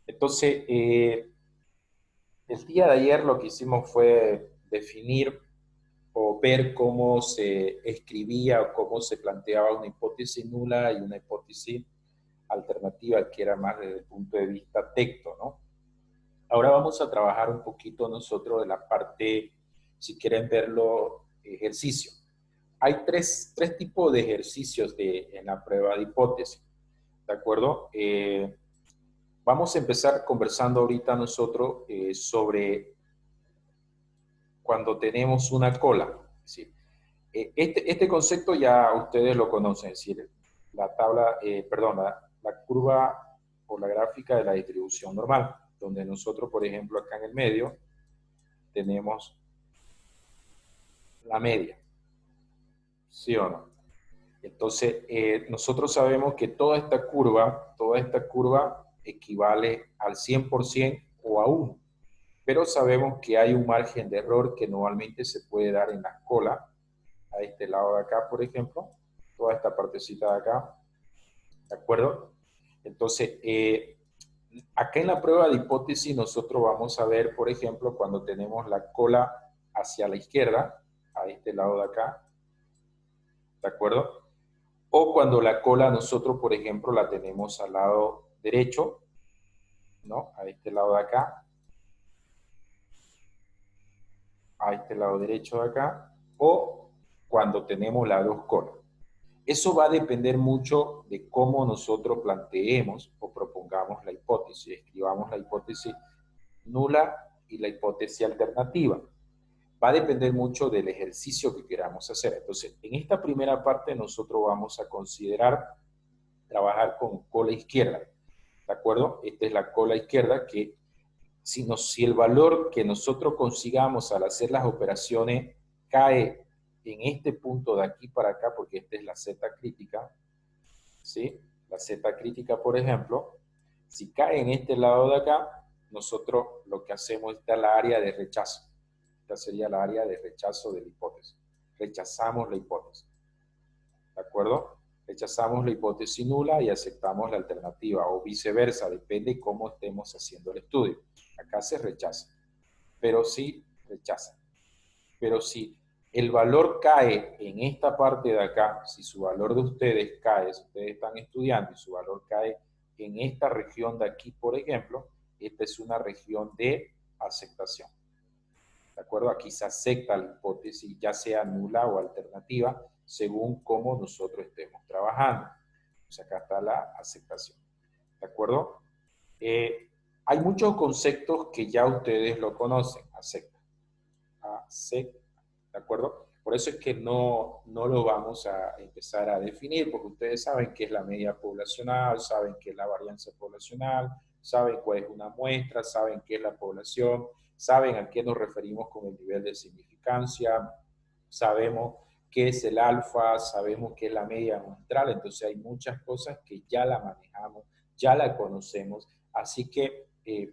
Entonces, el día de ayer lo que hicimos fue definir o ver cómo se escribía o cómo se planteaba una hipótesis nula y una hipótesis alternativa, que era más desde el punto de vista texto, ¿no? Ahora vamos a trabajar un poquito nosotros de la parte, si quieren verlo, ejercicio. Hay tres tipos de ejercicios en la prueba de hipótesis, ¿de acuerdo? Vamos a empezar conversando ahorita nosotros sobre cuando tenemos una cola. Es decir, este concepto ya ustedes lo conocen, es decir, la tabla, perdón, la curva o la gráfica de la distribución normal, donde nosotros, por ejemplo, acá en el medio tenemos la media, ¿sí o no? Entonces, nosotros sabemos que toda esta curva equivale al 100% o a 1, pero sabemos que hay un margen de error que normalmente se puede dar en la cola, a este lado de acá, por ejemplo, toda esta partecita de acá, ¿de acuerdo? Entonces, acá en la prueba de hipótesis nosotros vamos a ver, por ejemplo, cuando tenemos la cola hacia la izquierda, a este lado de acá, ¿de acuerdo? O cuando la cola nosotros, por ejemplo, la tenemos al lado derecho, ¿no? A este lado de acá, a este lado derecho de acá, o cuando tenemos las dos colas. Eso va a depender mucho de cómo nosotros planteemos o propongamos la hipótesis, escribamos la hipótesis nula y la hipótesis alternativa. Va a depender mucho del ejercicio que queramos hacer. Entonces, en esta primera parte nosotros vamos a considerar trabajar con cola izquierda, ¿de acuerdo? Esta es la cola izquierda que si el valor que nosotros consigamos al hacer las operaciones cae en este punto de aquí para acá, porque esta es la Z crítica, ¿sí? La Z crítica, por ejemplo, si cae en este lado de acá, nosotros lo que hacemos es la área de rechazo. Esta sería la área de rechazo de la hipótesis. Rechazamos la hipótesis. ¿De acuerdo? Rechazamos la hipótesis nula y aceptamos la alternativa, o viceversa, depende de cómo estemos haciendo el estudio. Acá se rechaza, pero sí rechaza. Pero si el valor cae en esta parte de acá, si su valor de ustedes cae, si ustedes están estudiando y su valor cae en esta región de aquí, por ejemplo, esta es una región de aceptación. ¿De acuerdo? Aquí se acepta la hipótesis, ya sea nula o alternativa, según cómo nosotros estemos trabajando. Pues acá está la aceptación. ¿De acuerdo? Eh, hay muchos conceptos que ya ustedes lo conocen. Acepta. Acepta. ¿De acuerdo? Por eso es que no lo vamos a empezar a definir, porque ustedes saben qué es la media poblacional, saben qué es la varianza poblacional, saben cuál es una muestra, saben qué es la población, saben a qué nos referimos con el nivel de significancia, sabemos qué es el alfa, sabemos qué es la media muestral, entonces hay muchas cosas que ya la manejamos, ya la conocemos, así que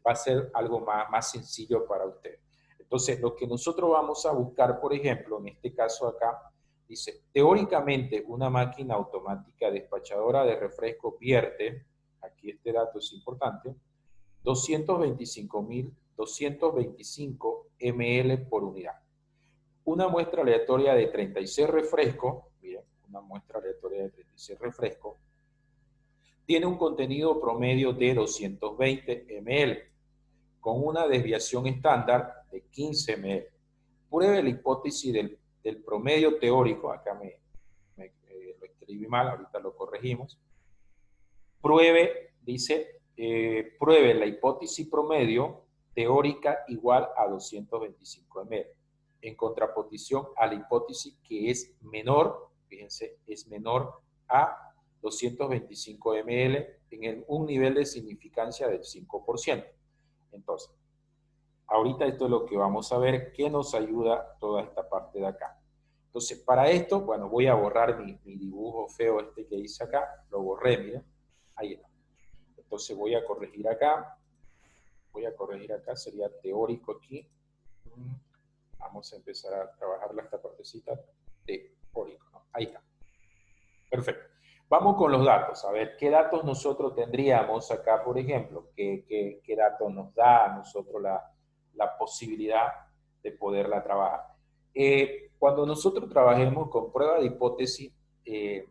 va a ser algo más sencillo para ustedes. Entonces, lo que nosotros vamos a buscar, por ejemplo, en este caso acá, dice, teóricamente una máquina automática despachadora de refresco vierte, aquí este dato es importante, 225.225 ml por unidad. Una muestra aleatoria de 36 refrescos, miren, una muestra aleatoria de 36 refrescos, tiene un contenido promedio de 220 ml, con una desviación estándar de 15 ml. Pruebe la hipótesis del promedio teórico, acá lo escribí mal, ahorita lo corregimos. Pruebe, dice, pruebe la hipótesis promedio teórica igual a 225 ml, en contraposición a la hipótesis que es menor, fíjense, es menor a 225 ml en un nivel de significancia del 5%. Entonces, ahorita esto es lo que vamos a ver, que nos ayuda toda esta parte de acá. Entonces, para esto, bueno, voy a borrar mi dibujo feo este que hice acá, lo borré, miren, ahí está. Entonces voy a corregir acá, sería teórico aquí. Vamos a empezar a trabajar esta partecita teórico, ¿no? Ahí está. Perfecto. Vamos con los datos. A ver, ¿qué datos nosotros tendríamos acá, por ejemplo? ¿Qué datos nos da a nosotros la posibilidad de poderla trabajar? Cuando nosotros trabajemos con prueba de hipótesis, en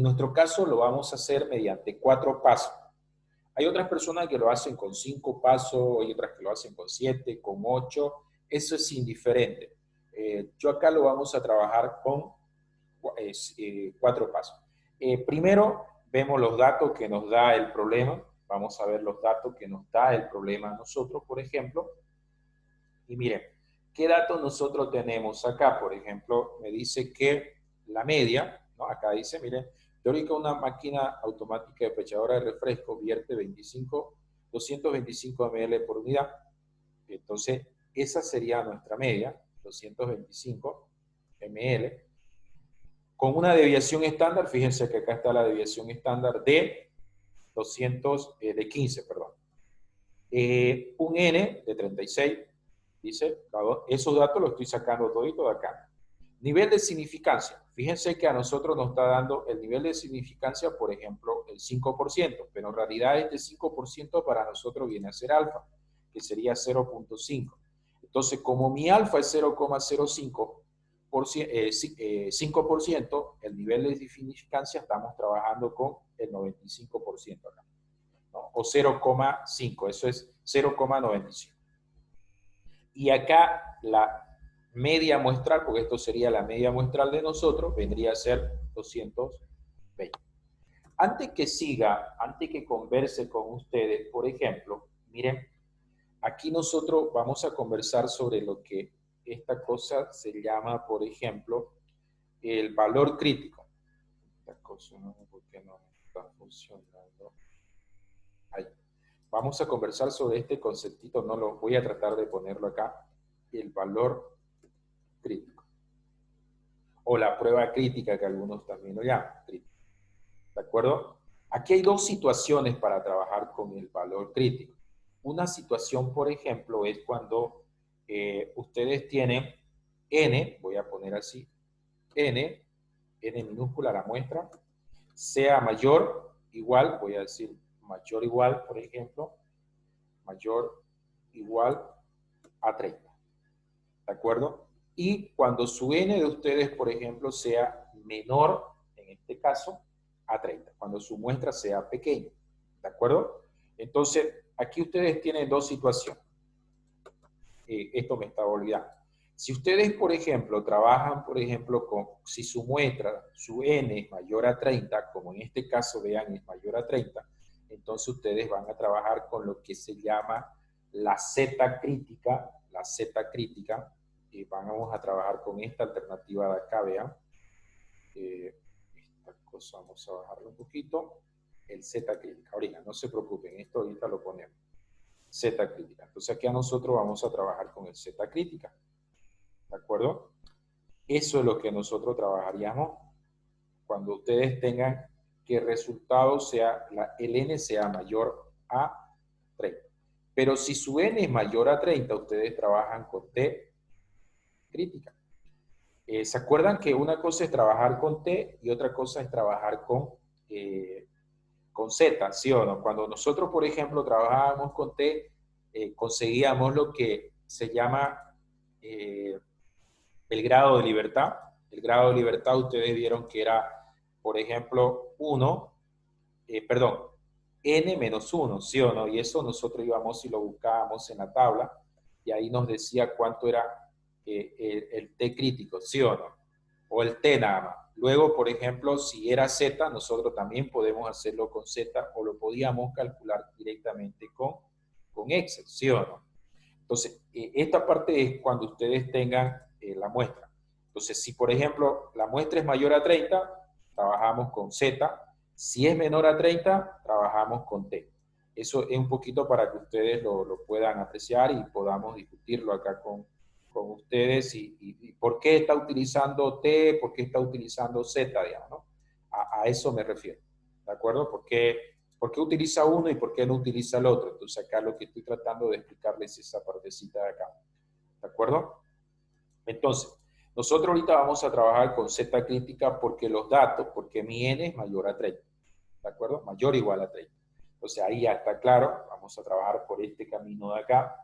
nuestro caso lo vamos a hacer mediante 4 pasos. Hay otras personas que lo hacen con 5 pasos, hay otras que lo hacen con 7, con 8. Eso es indiferente. Yo acá lo vamos a trabajar con 4 pasos. Primero, vemos los datos que nos da el problema. Vamos a ver los datos que nos da el problema a nosotros, por ejemplo. Y miren, ¿qué datos nosotros tenemos acá? Por ejemplo, me dice que la media, ¿no? Acá dice, miren, teórica una máquina automática de pechadora de refresco vierte 225 ml por unidad. Entonces, esa sería nuestra media, 225 ml. Con una deviación estándar, fíjense que acá está la deviación estándar de 15, perdón. Un N de 36, dice, esos datos los estoy sacando todito de acá. Nivel de significancia. Fíjense que a nosotros nos está dando el nivel de significancia, por ejemplo, el 5%, pero en realidad este 5% para nosotros viene a ser alfa, que sería 0.5. Entonces, como mi alfa es 0,05, 5%, el nivel de significancia estamos trabajando con el 95% acá, ¿no? O 0,5, eso es 0,95. Y acá la media muestral, porque esto sería la media muestral de nosotros, vendría a ser 220. Antes que siga, antes que converse con ustedes, por ejemplo, miren, aquí nosotros vamos a conversar sobre lo que esta cosa se llama, por ejemplo, el valor crítico. Esta cosa no sé por qué no está funcionando. Ahí. Vamos a conversar sobre este conceptito, no lo voy a tratar de ponerlo acá, el valor crítico. O la prueba crítica, que algunos también lo llaman, crítica. ¿De acuerdo? Aquí hay 2 situaciones para trabajar con el valor crítico. Una situación, por ejemplo, es cuando ustedes tienen N, voy a poner así, N minúscula la muestra, sea mayor, igual, voy a decir mayor igual, por ejemplo, mayor igual a 30. ¿De acuerdo? Y cuando su N de ustedes, por ejemplo, sea menor, en este caso, a 30, cuando su muestra sea pequeña. ¿De acuerdo? Entonces, aquí ustedes tienen 2 situaciones. Esto me estaba olvidando. Si ustedes, por ejemplo, trabajan, por ejemplo, si su muestra, su N es mayor a 30, como en este caso, vean, es mayor a 30, entonces ustedes van a trabajar con lo que se llama la Z crítica, y vamos a trabajar con esta alternativa de acá, vean. Esta cosa vamos a bajarlo un poquito. El Z crítica. Ahorita, no se preocupen, esto ahorita lo ponemos. Z crítica. Entonces aquí a nosotros vamos a trabajar con el Z crítica. ¿De acuerdo? Eso es lo que nosotros trabajaríamos cuando ustedes tengan que el resultado sea, el N sea mayor a 30. Pero si su N es mayor a 30, ustedes trabajan con T crítica. ¿Se acuerdan que una cosa es trabajar con T y otra cosa es trabajar con Z, ¿sí o no? Cuando nosotros, por ejemplo, trabajábamos con T, conseguíamos lo que se llama el grado de libertad. El grado de libertad ustedes vieron que era, por ejemplo, 1, n menos 1, ¿sí o no? Y eso nosotros íbamos y lo buscábamos en la tabla y ahí nos decía cuánto era el T crítico, ¿sí o no? O el T nada más. Luego, por ejemplo, si era Z, nosotros también podemos hacerlo con Z o lo podíamos calcular directamente con Excel, ¿sí o no? Entonces, esta parte es cuando ustedes tengan la muestra. Entonces, si por ejemplo la muestra es mayor a 30, trabajamos con Z. Si es menor a 30, trabajamos con T. Eso es un poquito para que ustedes lo puedan apreciar y podamos discutirlo acá con ustedes y por qué está utilizando T, por qué está utilizando Z, digamos, ¿no? A eso me refiero, ¿de acuerdo? ¿Por qué utiliza uno y por qué no utiliza el otro? Entonces acá lo que estoy tratando de explicarles es esa partecita de acá, ¿de acuerdo? Entonces, Nosotros ahorita vamos a trabajar con Z crítica porque los datos, porque mi N es mayor a 30, ¿de acuerdo? Mayor o igual a 30. Entonces ahí ya está claro, vamos a trabajar por este camino de acá.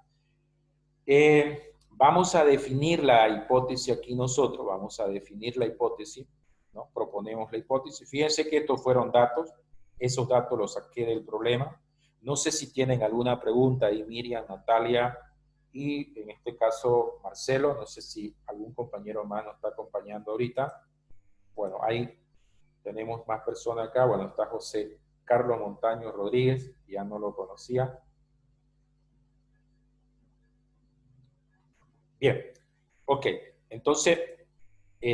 Vamos a definir la hipótesis aquí nosotros, vamos a definir la hipótesis, ¿no? Proponemos la hipótesis. Fíjense que estos fueron datos, esos datos los saqué del problema. No sé si tienen alguna pregunta ahí, Miriam, Natalia, y en este caso Marcelo, no sé si algún compañero más nos está acompañando ahorita. Bueno, ahí tenemos más personas acá. Bueno, está José Carlos Montaño Rodríguez, ya no lo conocía. Bien, ok. Entonces,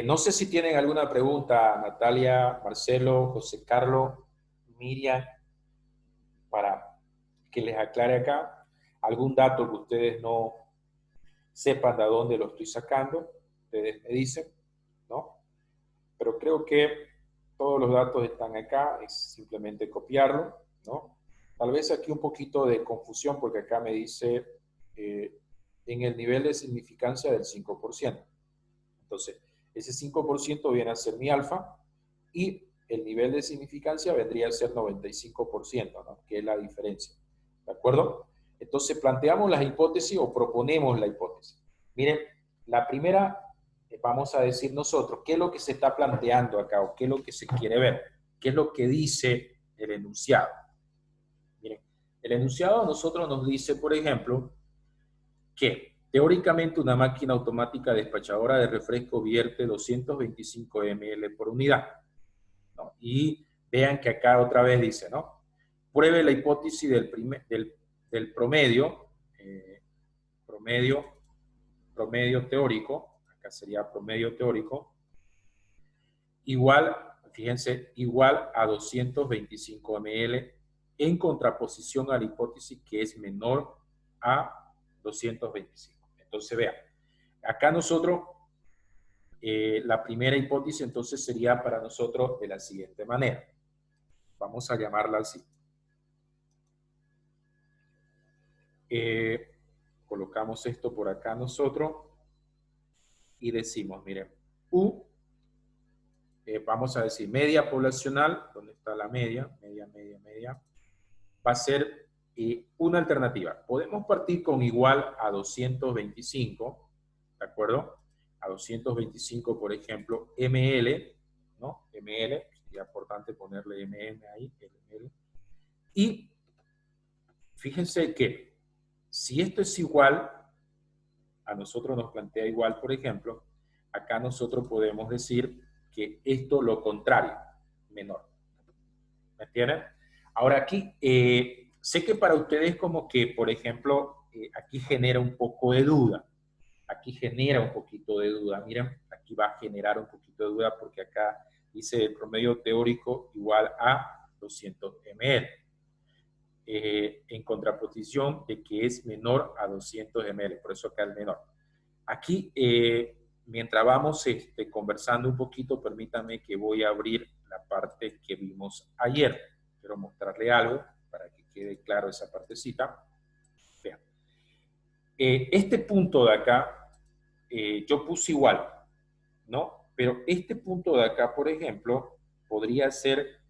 no sé si tienen alguna pregunta, Natalia, Marcelo, José Carlos, Miriam, para que les aclare acá algún dato que ustedes no sepan de dónde lo estoy sacando. Ustedes me dicen, ¿no? Pero creo que todos los datos están acá, es simplemente copiarlo, ¿no? Tal vez aquí un poquito de confusión porque acá me dice en el nivel de significancia del 5%. Entonces, ese 5% viene a ser mi alfa y el nivel de significancia vendría a ser 95%, ¿no? Que es la diferencia. ¿De acuerdo? Entonces, planteamos las hipótesis o proponemos la hipótesis. Miren, la primera, vamos a decir nosotros, ¿qué es lo que se está planteando acá o qué es lo que se quiere ver? ¿Qué es lo que dice el enunciado? Miren, el enunciado a nosotros nos dice, por ejemplo, que teóricamente una máquina automática despachadora de refresco vierte 225 ml por unidad, ¿no? Y vean que acá otra vez dice, ¿no? Pruebe la hipótesis del promedio, promedio teórico, acá sería promedio teórico, igual, fíjense, igual a 225 ml en contraposición a la hipótesis que es menor a 225. Entonces, vean, acá nosotros, la primera hipótesis entonces sería para nosotros de la siguiente manera. Vamos a llamarla así. Colocamos esto por acá nosotros y decimos, miren, U, vamos a decir media poblacional, ¿dónde está la media? Media, va a ser una alternativa. Podemos partir con igual a 225, ¿de acuerdo? A 225, por ejemplo, ml, ¿no? ml, sería importante ponerle ahí, ml. Y fíjense que si esto es igual, a nosotros nos plantea igual, por ejemplo, acá nosotros podemos decir que esto lo contrario, menor. ¿Me entienden? Ahora aquí, sé que para ustedes como que, por ejemplo, aquí genera un poco de duda. Aquí genera un poquito de duda. Miren, aquí va a generar un poquito de duda porque acá dice el promedio teórico igual a 200 ml. En contraposición de que es menor a 200 ml, por eso acá es menor. Aquí, mientras vamos conversando un poquito, permítanme que voy a abrir la parte que vimos ayer. Quiero mostrarle algo para que quede claro esa partecita. Vean. Este punto de acá, yo puse igual, ¿no? Pero este punto de acá, por ejemplo, podría ser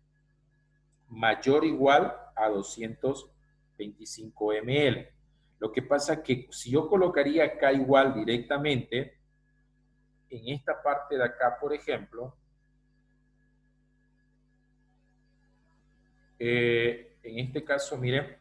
mayor o igual a 225 ml. Lo que pasa es que si yo colocaría acá igual directamente, en esta parte de acá, por ejemplo, en este caso, miren,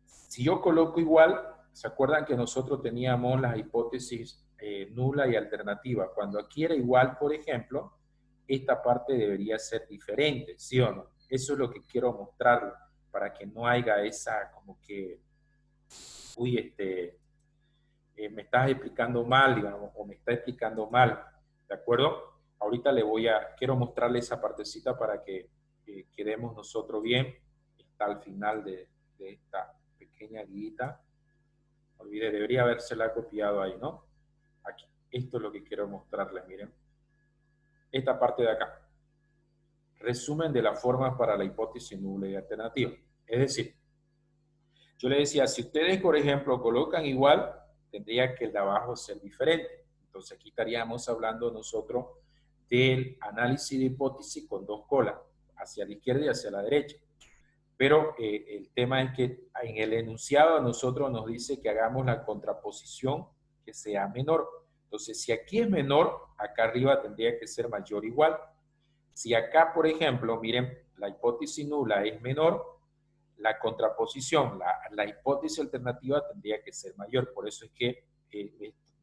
si yo coloco igual, ¿se acuerdan que nosotros teníamos las hipótesis nula y alternativa? Cuando aquí era igual, por ejemplo, esta parte debería ser diferente, ¿sí o no? Eso es lo que quiero mostrarles, para que no haya esa como que, uy, me estás explicando mal, digamos, o me está explicando mal, ¿de acuerdo? Ahorita quiero mostrarle esa partecita para que quedemos nosotros bien. Está al final de esta pequeña guita. Olvidé, debería habérsela copiado ahí, ¿no? Aquí. Esto es lo que quiero mostrarles, miren. Esta parte de acá. Resumen de las formas para la hipótesis nula y alternativa. Es decir, yo le decía, si ustedes, por ejemplo, colocan igual, tendría que el de abajo ser diferente. Entonces aquí estaríamos hablando nosotros del análisis de hipótesis con dos colas, hacia la izquierda y hacia la derecha. Pero el tema es que en el enunciado a nosotros nos dice que hagamos la contraposición que sea menor. Entonces, si aquí es menor, acá arriba tendría que ser mayor o igual. Si acá, por ejemplo, miren, la hipótesis nula es menor, la contraposición, la hipótesis alternativa tendría que ser mayor. Por eso es que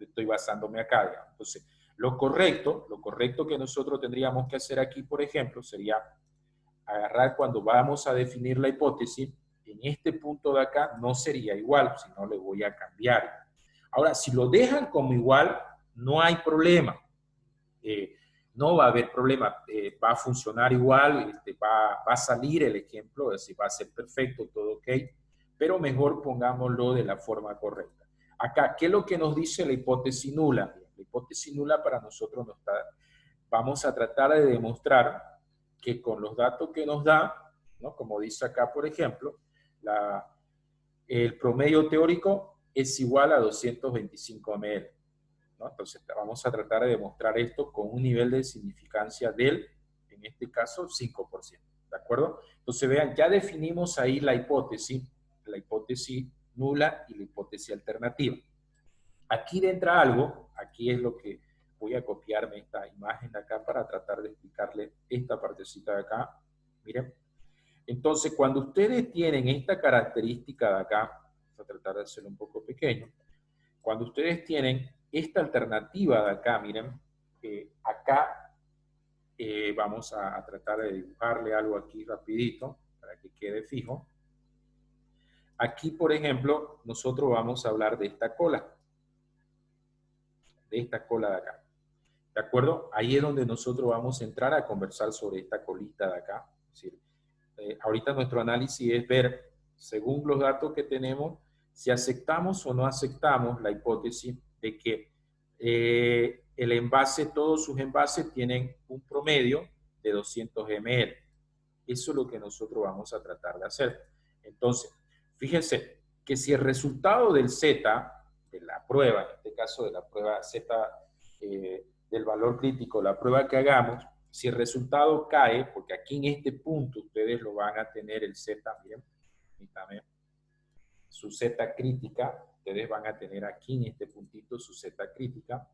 estoy basándome acá, digamos. Entonces, lo correcto que nosotros tendríamos que hacer aquí, por ejemplo, sería agarrar cuando vamos a definir la hipótesis, en este punto de acá no sería igual, sino le voy a cambiar. Ahora, si lo dejan como igual, no hay problema. No va a haber problema, va a funcionar igual, va a salir el ejemplo, es decir, va a ser perfecto, todo ok, pero mejor pongámoslo de la forma correcta. Acá, ¿qué es lo que nos dice la hipótesis nula? La hipótesis nula para nosotros nos está, vamos a tratar de demostrar que con los datos que nos da, ¿no? Como dice acá, por ejemplo, el promedio teórico es igual a 225 ml. ¿No? Entonces vamos a tratar de demostrar esto con un nivel de significancia del, en este caso, 5%. ¿De acuerdo? Entonces vean, ya definimos ahí la hipótesis nula y la hipótesis alternativa. Aquí entra algo, aquí es lo que voy a copiarme esta imagen de acá para tratar de explicarle esta partecita de acá. Miren. Entonces, cuando ustedes tienen esta característica de acá, vamos a tratar de hacerlo un poco pequeño, cuando ustedes tienen esta alternativa de acá, miren, acá vamos a tratar de dibujarle algo aquí rapidito para que quede fijo. Aquí, por ejemplo, nosotros vamos a hablar de esta cola. De esta cola de acá. ¿De acuerdo? Ahí es donde nosotros vamos a entrar a conversar sobre esta colita de acá. Es decir, ahorita nuestro análisis es ver, según los datos que tenemos, si aceptamos o no aceptamos la hipótesis de que el envase, todos sus envases tienen un promedio de 200 ml. Eso es lo que nosotros vamos a tratar de hacer. Entonces, fíjense que si el resultado del Z, de la prueba, en este caso de la prueba Z del valor crítico, la prueba que hagamos, si el resultado cae, porque aquí en este punto ustedes lo van a tener el Z, miren, permítanme, su Z crítica, ustedes van a tener aquí en este puntito su Z crítica,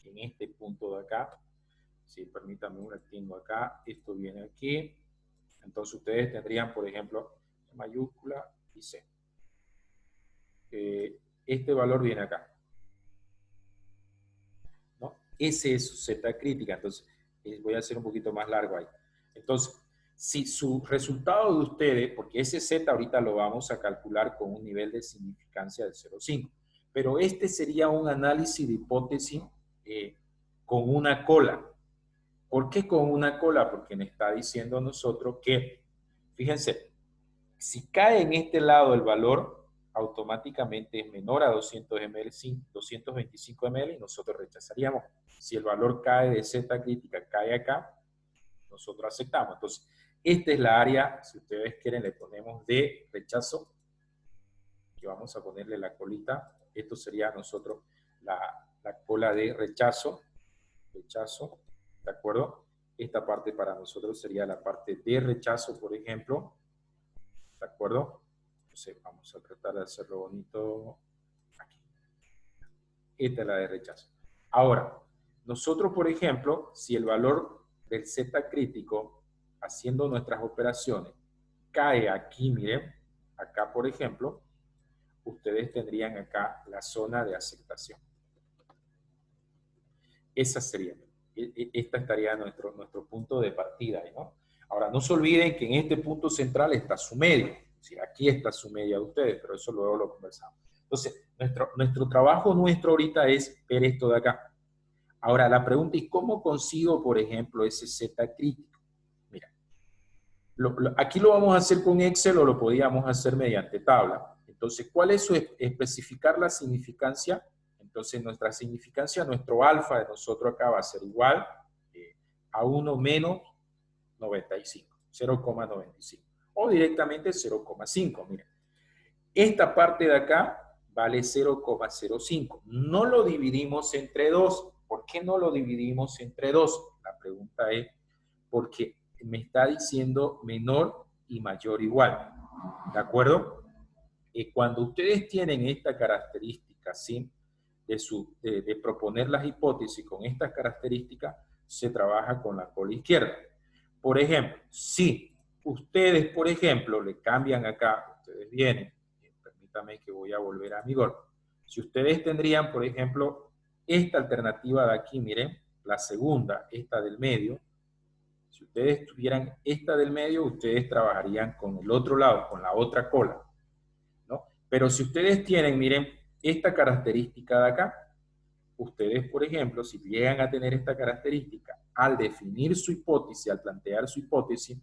en este punto de acá, si permítanme un tengo acá, esto viene aquí, entonces ustedes tendrían, por ejemplo, mayúscula y C. Este valor viene acá, ¿no? Ese es su Z crítica, entonces voy a hacer un poquito más largo ahí. Entonces, si su resultado de ustedes, porque ese Z ahorita lo vamos a calcular con un nivel de significancia de 0,5, pero este sería un análisis de hipótesis con una cola. ¿Por qué con una cola? Porque me está diciendo a nosotros que, fíjense, si cae en este lado el valor, automáticamente es menor a 200 ml, 225 ml y nosotros rechazaríamos. Si el valor cae de Z crítica, cae acá, nosotros aceptamos. Entonces, esta es la área, si ustedes quieren, le ponemos de rechazo, que vamos a ponerle la colita. Esto sería nosotros la cola de rechazo, ¿de acuerdo? Esta parte para nosotros sería la parte de rechazo, por ejemplo, ¿de acuerdo? Entonces vamos a tratar de hacerlo bonito aquí. Esta es la de rechazo. Ahora, nosotros, por ejemplo, si el valor del Z crítico, haciendo nuestras operaciones, cae aquí, miren, acá, por ejemplo, ustedes tendrían acá la zona de aceptación. Esa sería, esta estaría nuestro punto de partida, ¿no? Ahora, no se olviden que en este punto central está su medio. Sí, aquí está su media de ustedes, pero eso luego lo conversamos. Entonces, nuestro trabajo ahorita es ver esto de acá. Ahora, la pregunta es, ¿cómo consigo, por ejemplo, ese Z crítico? Mira, aquí lo vamos a hacer con Excel o lo podíamos hacer mediante tabla. Entonces, ¿cuál es especificar la significancia? Entonces, nuestra significancia, nuestro alfa de nosotros acá va a ser igual a 1 menos 95, 0,95. O directamente 0,5. Miren, esta parte de acá vale 0,05. No lo dividimos entre 2. ¿Por qué no lo dividimos entre 2? La pregunta es porque me está diciendo menor y mayor igual. ¿De acuerdo? Cuando ustedes tienen esta característica, ¿sí? De proponer las hipótesis con estas características, se trabaja con la cola izquierda. Por ejemplo, si ustedes, por ejemplo, le cambian acá, ustedes vienen, permítame que voy a volver a mi gol. Si ustedes tendrían, por ejemplo, esta alternativa de aquí, miren, la segunda, esta del medio, si ustedes tuvieran esta del medio, ustedes trabajarían con el otro lado, con la otra cola, ¿no? Pero si ustedes tienen, miren, esta característica de acá, ustedes, por ejemplo, si llegan a tener esta característica, al definir su hipótesis, al plantear su hipótesis,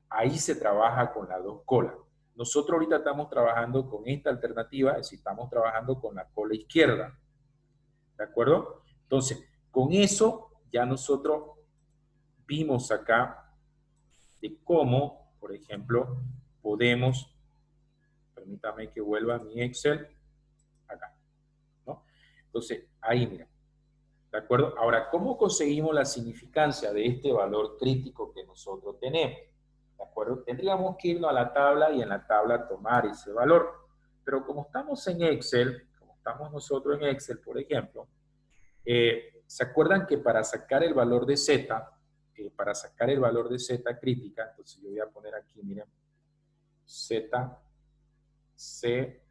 ahí se trabaja con las dos colas. Nosotros ahorita estamos trabajando con esta alternativa, es decir, estamos trabajando con la cola izquierda. ¿De acuerdo? Entonces, con eso ya nosotros vimos acá de cómo, por ejemplo, podemos, permítame que vuelva a mi Excel, acá, ¿no? Entonces, ahí mira. ¿De acuerdo? Ahora, ¿cómo conseguimos la significancia de este valor crítico que nosotros tenemos? ¿De acuerdo? Tendríamos que irnos a la tabla y en la tabla tomar ese valor. Pero como estamos en Excel, como estamos nosotros en Excel, por ejemplo, ¿se acuerdan que para sacar el valor de Z, para sacar el valor de Z crítica, entonces yo voy a poner aquí, miren, Z, C,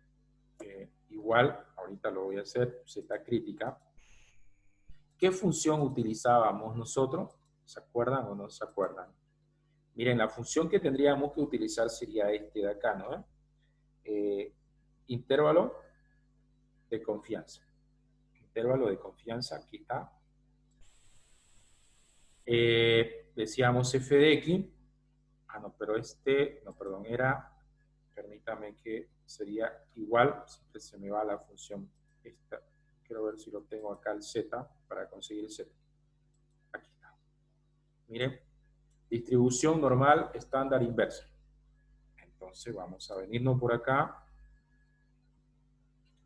igual, ahorita lo voy a hacer, Z crítica. ¿Qué función utilizábamos nosotros? ¿Se acuerdan o no se acuerdan? Miren, la función que tendríamos que utilizar sería este de acá, ¿no? Intervalo de confianza. Intervalo de confianza, aquí está. Decíamos f de x. Ah, no, pero no, perdón, permítame que sería igual, siempre se me va la función esta. Quiero ver si lo tengo acá el z, para conseguir el z. Aquí está. Miren, distribución normal estándar inversa. Entonces vamos a venirnos por acá.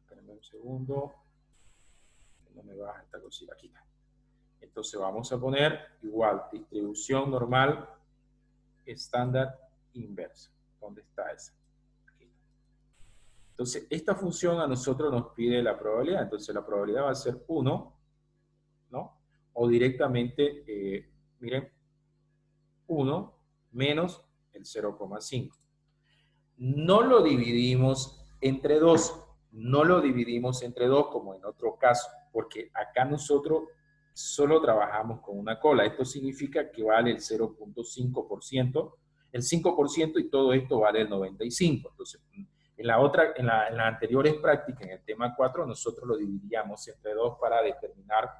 Espérenme un segundo. No me baja esta cosita. Aquí está. Entonces vamos a poner igual distribución normal estándar inversa. ¿Dónde está esa? Aquí está. Entonces esta función a nosotros nos pide la probabilidad. Entonces la probabilidad va a ser 1, ¿no? O directamente, miren, 1 menos el 0,5. No lo dividimos entre 2. No lo dividimos entre 2 como en otro caso, porque acá nosotros solo trabajamos con una cola. Esto significa que vale el 0,5%, el 5% y todo esto vale el 95%. Entonces, en las anteriores prácticas, en el tema 4, nosotros lo dividíamos entre 2 para determinar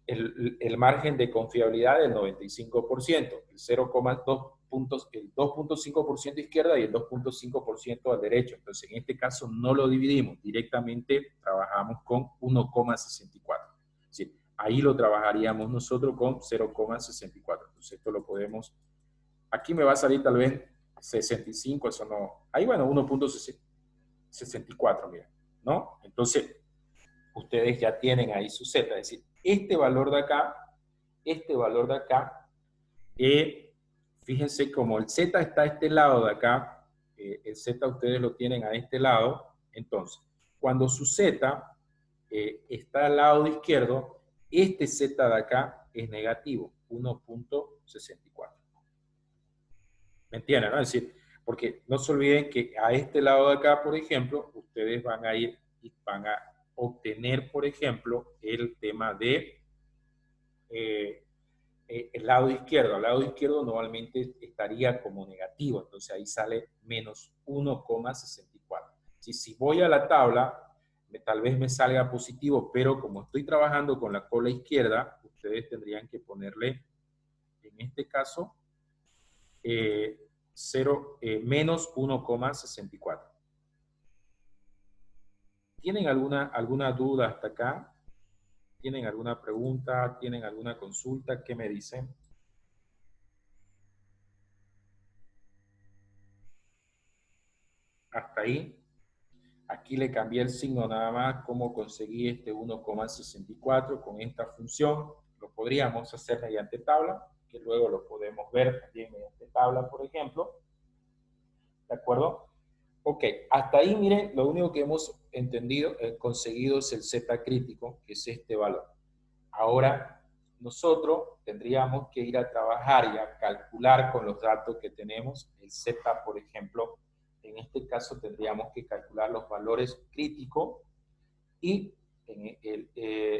el margen de confiabilidad del 95%, el 0,2 puntos, el 2,5% izquierda y el 2,5% al derecho. Entonces, en este caso no lo dividimos, directamente trabajamos con 1,64. Sí, ahí lo trabajaríamos nosotros con 0,64. Entonces, esto lo podemos, aquí me va a salir tal vez 65, eso no, ahí bueno, 1,64, mira, ¿no? Entonces, ustedes ya tienen ahí su Z, es decir, este valor de acá, fíjense como el Z está a este lado de acá, el Z ustedes lo tienen a este lado, entonces, cuando su Z está al lado izquierdo, este Z de acá es negativo, 1,64. ¿Me entienden? ¿No? Es decir, porque no se olviden que a este lado de acá, por ejemplo, ustedes van a ir y van a obtener, por ejemplo, el tema de el lado izquierdo. Al lado izquierdo normalmente estaría como negativo, entonces ahí sale menos 1,64. Si voy a la tabla, tal vez me salga positivo, pero como estoy trabajando con la cola izquierda, ustedes tendrían que ponerle, en este caso, menos 1,64. ¿Tienen alguna duda hasta acá? ¿Tienen alguna pregunta? ¿Tienen alguna consulta? ¿Qué me dicen? Hasta ahí. Aquí le cambié el signo nada más, cómo conseguí este 1,64 con esta función. Lo podríamos hacer mediante tabla, que luego lo podemos ver también mediante tabla, por ejemplo. ¿De acuerdo? Ok, hasta ahí, miren, lo único que hemos entendido, conseguido es el Z crítico, que es este valor. Ahora, nosotros tendríamos que ir a trabajar y a calcular con los datos que tenemos, el Z, por ejemplo, en este caso tendríamos que calcular los valores críticos y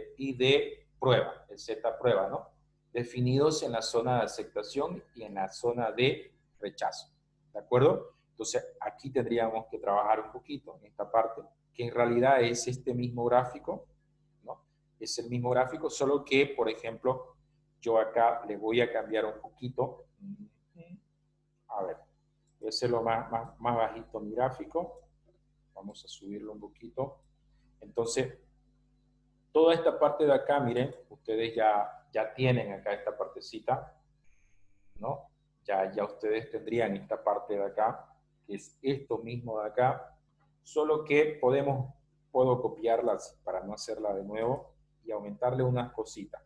de prueba, el Z prueba, ¿no? Definidos en la zona de aceptación y en la zona de rechazo, ¿de acuerdo? Entonces, aquí tendríamos que trabajar un poquito en esta parte, que en realidad es este mismo gráfico, ¿no? Es el mismo gráfico, solo que, por ejemplo, yo acá le voy a cambiar un poquito. A ver, voy a hacerlo más bajito mi gráfico. Vamos a subirlo un poquito. Entonces, toda esta parte de acá, miren, ustedes ya tienen acá esta partecita, ¿no? Ya ustedes tendrían esta parte de acá, que es esto mismo de acá, solo que puedo copiarlas para no hacerla de nuevo y aumentarle unas cositas.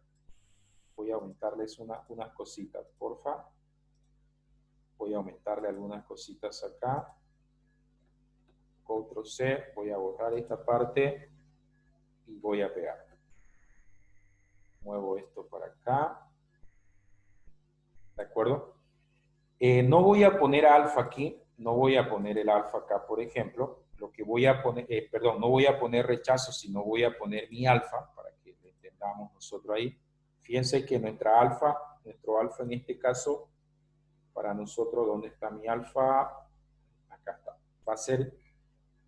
Voy a aumentarles unas cositas, porfa. Voy a aumentarle algunas cositas acá. Control C, voy a borrar esta parte y voy a pegar. Muevo esto para acá. ¿De acuerdo? No voy a poner alfa aquí, no voy a poner el alfa acá, por ejemplo. Lo que voy a poner, perdón, no voy a poner rechazo, sino voy a poner mi alfa, para que lo entendamos nosotros ahí. Fíjense que nuestro alfa en este caso, para nosotros, ¿dónde está mi alfa? Acá está. Va a ser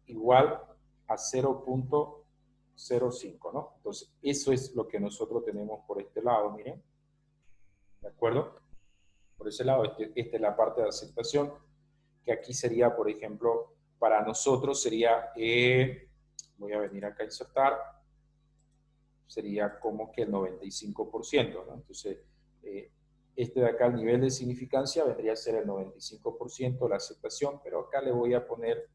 igual a 0.05, ¿no? Entonces, eso es lo que nosotros tenemos por este lado, miren. ¿De acuerdo? Por ese lado, esta es la parte de aceptación, que aquí sería, por ejemplo, para nosotros sería, voy a venir acá a insertar, sería como que el 95%, ¿no? Entonces, este de acá, el nivel de significancia, vendría a ser el 95% la aceptación, pero acá le voy a poner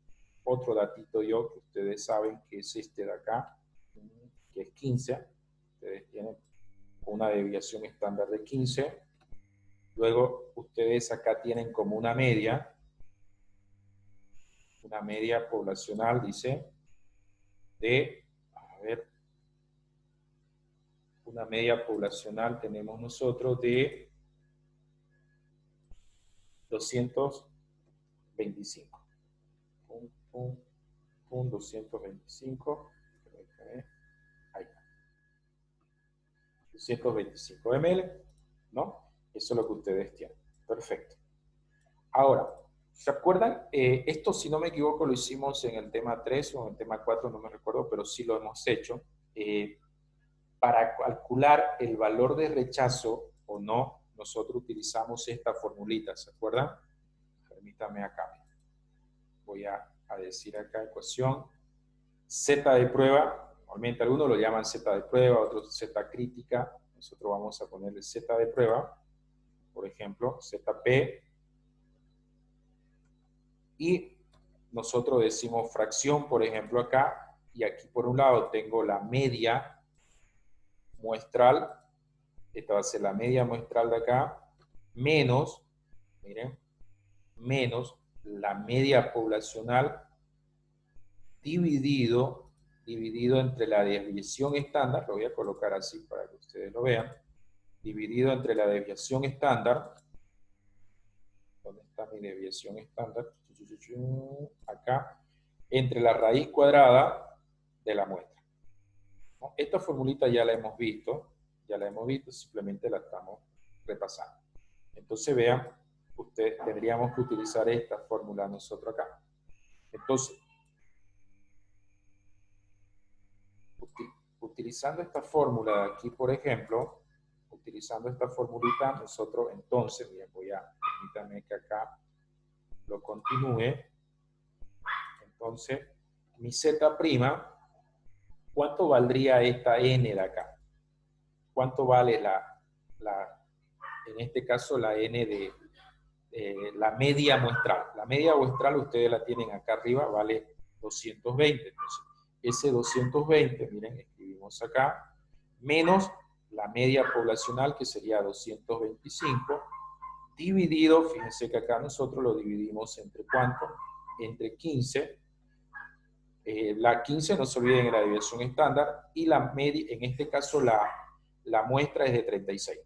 otro datito yo, que ustedes saben que es este de acá, que es 15. Ustedes tienen una desviación estándar de 15. Luego, ustedes acá tienen como una media poblacional, dice, de, a ver, una media poblacional tenemos nosotros de 225. 225. Ahí está. 225 ml, ¿no? Eso es lo que ustedes tienen. Perfecto. Ahora, ¿se acuerdan? Esto, si no me equivoco, lo hicimos en el tema 3 o en el tema 4, no me recuerdo, pero sí lo hemos hecho. Para calcular el valor de rechazo o no, nosotros utilizamos esta formulita, ¿se acuerdan? Permítame acá. Voy a decir acá ecuación. Z de prueba, normalmente algunos lo llaman Z de prueba, otros Z crítica. Nosotros vamos a ponerle Z de prueba, por ejemplo, ZP. Y nosotros decimos fracción, por ejemplo, acá, y aquí por un lado tengo la media muestral, esta va a ser la media muestral de acá, menos, miren, menos la media poblacional dividido entre la desviación estándar, lo voy a colocar así para que ustedes lo vean, dividido entre la desviación estándar. ¿Dónde está mi desviación estándar? Acá, entre la raíz cuadrada de la muestra. ¿No? Esta formulita ya la hemos visto, simplemente la estamos repasando. Entonces vean, tendríamos que utilizar esta fórmula nosotros acá. Entonces, utilizando esta fórmula de aquí, por ejemplo, utilizando esta formulita, nosotros entonces, bien, permítanme que acá lo continúe. Entonces, mi Z', ¿cuánto valdría esta N de acá? ¿Cuánto vale en este caso, la N de la media muestral? La media muestral ustedes la tienen acá arriba, vale 220. Entonces, ese 220, miren, escribimos acá, menos la media poblacional, que sería 225, dividido, fíjense que acá nosotros lo dividimos entre ¿cuánto? Entre 15. La 15, no se olviden, en la desviación estándar, y la media, en este caso la muestra es de 36,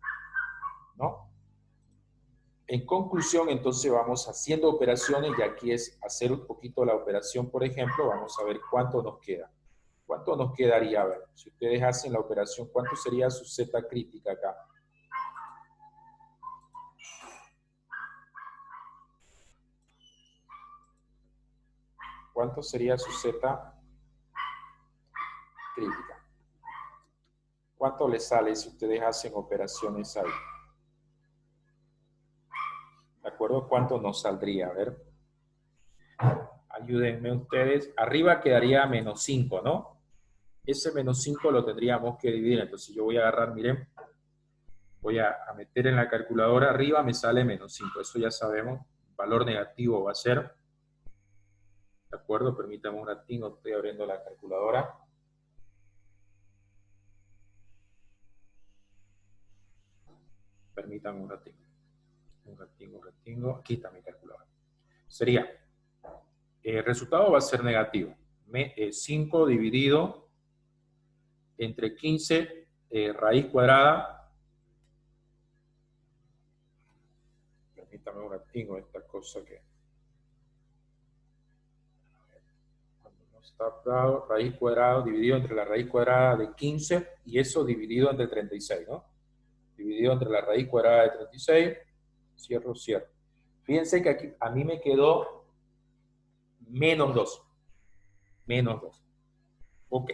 ¿no? En conclusión, entonces vamos haciendo operaciones, y aquí es hacer un poquito la operación, por ejemplo, vamos a ver cuánto nos queda. ¿Cuánto nos quedaría? A ver, si ustedes hacen la operación, ¿cuánto sería su Z crítica acá? ¿Cuánto sería su Z crítica? ¿Cuánto les sale si ustedes hacen operaciones ahí? ¿De acuerdo? ¿Cuánto nos saldría? A ver. Ayúdenme ustedes. Arriba quedaría menos 5, ¿no? Ese menos 5 lo tendríamos que dividir. Entonces yo voy a agarrar, miren, voy a meter en la calculadora. Arriba me sale menos 5. Eso ya sabemos. Valor negativo va a ser. ¿De acuerdo? Permítame un ratito. Estoy abriendo la calculadora. Permítame un ratito. Un ratito. Aquí está mi calculadora. Sería, el resultado va a ser negativo. 5 dividido entre 15 raíz cuadrada. Permítame un ratito esta cosa que... Cuando no está dado, raíz cuadrada dividido entre la raíz cuadrada de 15 y eso dividido entre 36, ¿no? Dividido entre la raíz cuadrada de 36, cierro. Fíjense que aquí a mí me quedó menos 2. Menos 2. Ok.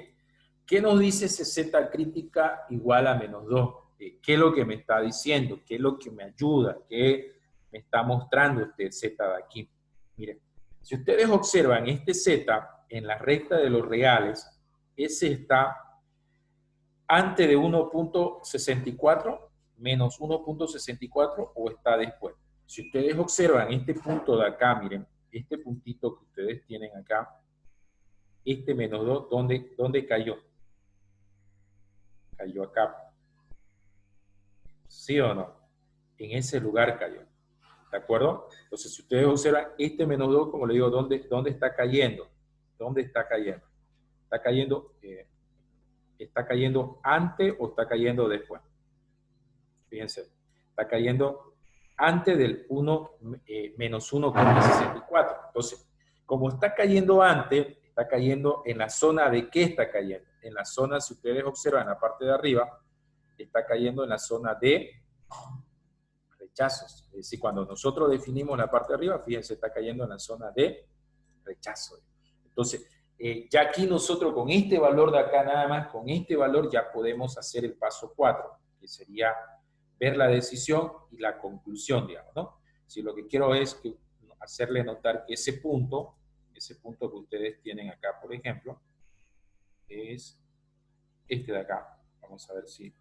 ¿Qué nos dice ese Z crítica igual a menos 2? ¿Qué es lo que me está diciendo? ¿Qué es lo que me ayuda? ¿Qué me está mostrando este Z de aquí? Miren, si ustedes observan este Z en la recta de los reales, ese está antes de 1.64 menos 1.64 o está después. Si ustedes observan este punto de acá, miren, este puntito que ustedes tienen acá, este menos 2, ¿dónde cayó? Cayó acá. ¿Sí o no? En ese lugar cayó. ¿De acuerdo? Entonces, si ustedes observan, este menos 2, como le digo, ¿dónde está cayendo? ¿Dónde está cayendo? ¿Está cayendo antes o está cayendo después? Fíjense, está cayendo antes del 1 menos 1,64. Entonces, como está cayendo antes, está cayendo en la zona de qué está cayendo. En la zona, si ustedes observan en la parte de arriba, está cayendo en la zona de rechazos. Es decir, cuando nosotros definimos la parte de arriba, fíjense, está cayendo en la zona de rechazo. Entonces, ya aquí nosotros con este valor de acá nada más, con este valor ya podemos hacer el paso 4, que sería ver la decisión y la conclusión, digamos, ¿no? Si lo que quiero es hacerle notar que ese punto que ustedes tienen acá, por ejemplo, es este de acá. Vamos a ver si...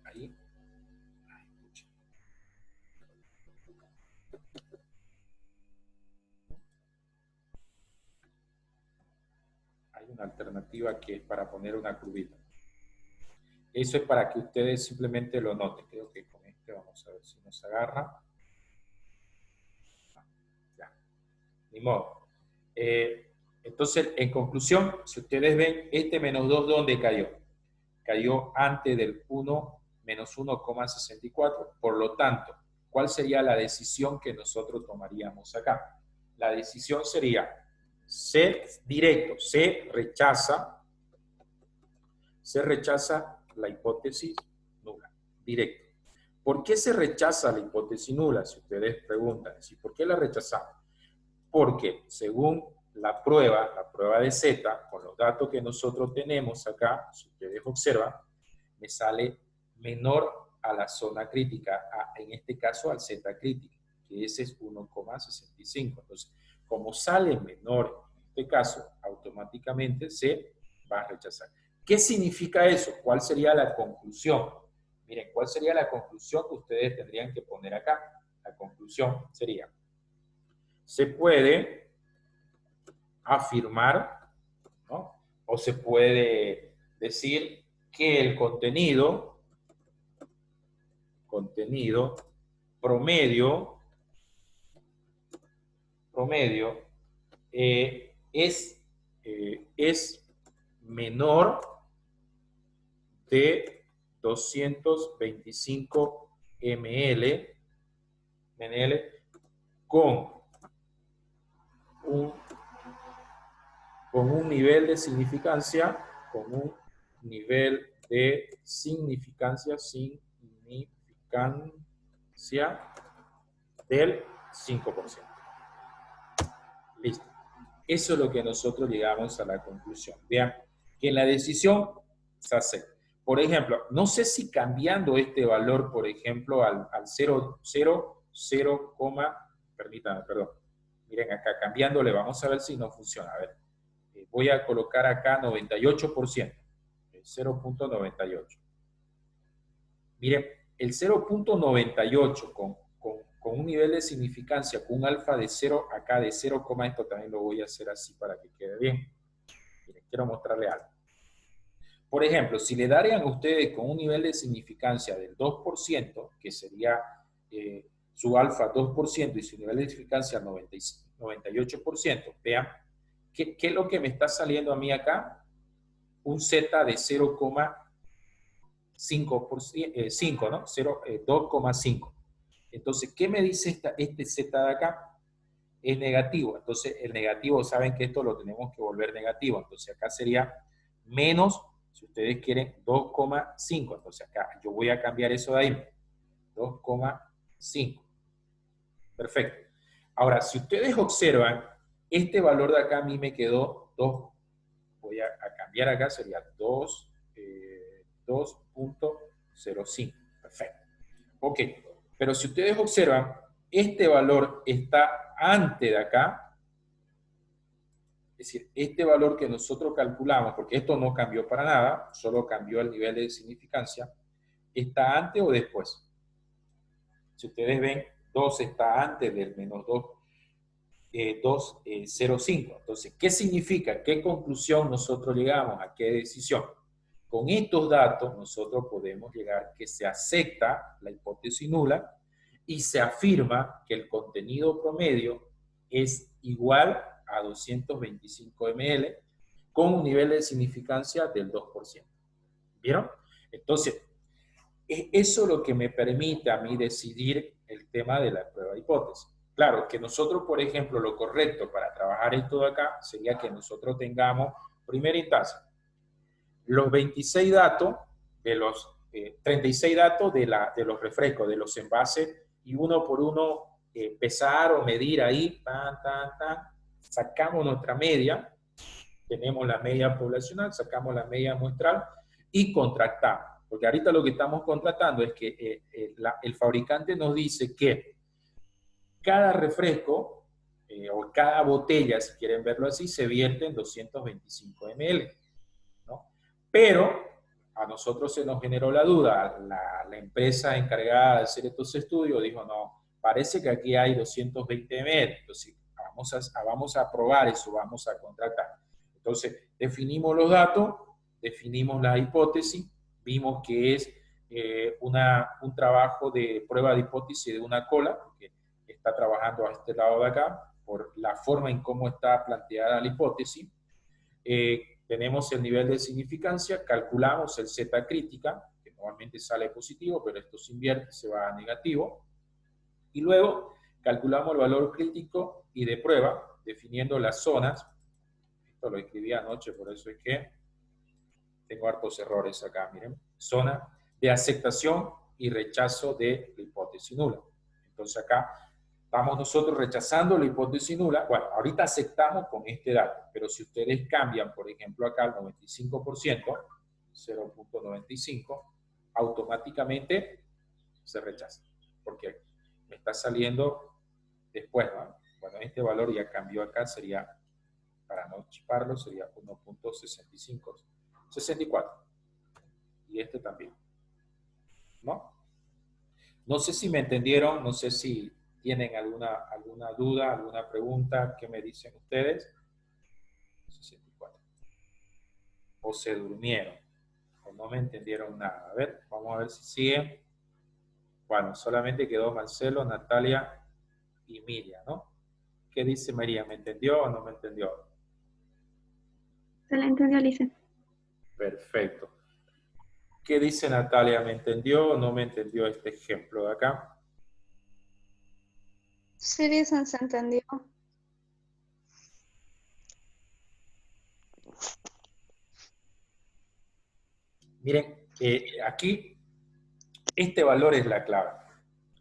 Ahí. Hay una alternativa que es para poner una curvita. Eso es para que ustedes simplemente lo noten. Creo que con este vamos a ver si nos agarra. Ya, ni modo. Entonces, en conclusión, si ustedes ven, este menos 2, ¿dónde cayó? Cayó antes del 1 menos 1,64. Por lo tanto, ¿cuál sería la decisión que nosotros tomaríamos acá? La decisión sería, se rechaza la hipótesis nula, directo. ¿Por qué se rechaza la hipótesis nula? Si ustedes preguntan, ¿por qué la rechazamos? Porque según la prueba de Z, con los datos que nosotros tenemos acá, si ustedes observan, me sale menor a la zona crítica, en este caso al Z crítico, que ese es 1,65. Entonces, como sale menor en este caso, automáticamente se va a rechazar. ¿Qué significa eso? ¿Cuál sería la conclusión? Miren, ¿cuál sería la conclusión que ustedes tendrían que poner acá? La conclusión sería, se puede afirmar, ¿no? O se puede decir que el contenido promedio es menor de 225 ml, con un, nivel de significancia, del 5%. Listo. Eso es lo que nosotros llegamos a la conclusión. Vean que en la decisión se hace. Por ejemplo, no sé si cambiando este valor, por ejemplo, al 0, permítanme, perdón. Miren acá, cambiándole, vamos a ver si no funciona. A ver, voy a colocar acá 98%, 0.98. Miren, el 0.98 con un nivel de significancia, con un alfa de 0 acá de 0, esto también lo voy a hacer así para que quede bien. Miren, quiero mostrarle algo. Por ejemplo, si le darían a ustedes con un nivel de significancia del 2%, que sería su alfa 2% y su nivel de significancia 98%, vean, ¿qué es lo que me está saliendo a mí acá? Un Z de 0,5, ¿no? 2,5. Entonces, ¿qué me dice este Z de acá? Es negativo. Entonces, el negativo, saben que esto lo tenemos que volver negativo. Entonces, acá sería menos, si ustedes quieren, 2,5. Entonces, acá yo voy a cambiar eso de ahí. 2,5. Perfecto. Ahora, si ustedes observan, este valor de acá a mí me quedó 2. Voy a cambiar acá, sería 2.05. Perfecto. Ok, pero si ustedes observan, este valor está antes de acá, es decir, este valor que nosotros calculamos, porque esto no cambió para nada, solo cambió el nivel de significancia, ¿está antes o después? Si ustedes ven, 2 está antes del menos 2,05. Entonces, ¿qué significa? ¿Qué conclusión nosotros llegamos? ¿A qué decisión? Con estos datos nosotros podemos llegar que se acepta la hipótesis nula y se afirma que el contenido promedio es igual a 225 ml con un nivel de significancia del 2%. ¿Vieron? Entonces, eso es lo que me permite a mí decidir el tema de la prueba de hipótesis. Claro, que nosotros, por ejemplo, lo correcto para trabajar esto de acá sería que nosotros tengamos, primera instancia, los 26 datos de los 36 datos de los refrescos, de los envases, y uno por uno pesar o medir ahí, sacamos nuestra media, tenemos la media poblacional, sacamos la media muestral y contrastamos. Porque ahorita lo que estamos contratando es que el fabricante nos dice que cada refresco o cada botella, si quieren verlo así, se vierte en 225 ml, ¿no? Pero a nosotros se nos generó la duda, la empresa encargada de hacer estos estudios dijo, no, parece que aquí hay 220 ml, entonces vamos a probar eso, vamos a contratar. Entonces, definimos los datos, definimos la hipótesis, vimos que es un trabajo de prueba de hipótesis de una cola, porque está trabajando a este lado de acá, por la forma en cómo está planteada la hipótesis. Tenemos el nivel de significancia, calculamos el Z crítica, que normalmente sale positivo, pero esto se invierte, se va a negativo. Y luego calculamos el valor crítico y de prueba, definiendo las zonas. Esto lo escribí anoche, por eso es que tengo hartos errores acá, miren. Zona de aceptación y rechazo de la hipótesis nula. Entonces acá estamos nosotros rechazando la hipótesis nula. Bueno, ahorita aceptamos con este dato, pero si ustedes cambian, por ejemplo, acá al 95%, 0.95, automáticamente se rechaza, porque me está saliendo después, ¿no? Bueno, este valor ya cambió acá, sería, para no chiparlo, sería 1.65, 64. Y este también, ¿no? No sé si me entendieron, no sé si ¿Tienen alguna duda, alguna pregunta? ¿Qué me dicen ustedes? 64. O se durmieron, o no me entendieron nada. A ver, vamos a ver si siguen. Bueno, solamente quedó Marcelo, Natalia y Miriam, ¿no? ¿Qué dice María? ¿Me entendió o no me entendió? Se la entendió, Alicia. Perfecto. ¿Qué dice Natalia? ¿Me entendió o no me entendió este ejemplo de acá? Sí, dicen, se entendió. Miren, aquí este valor es la clave.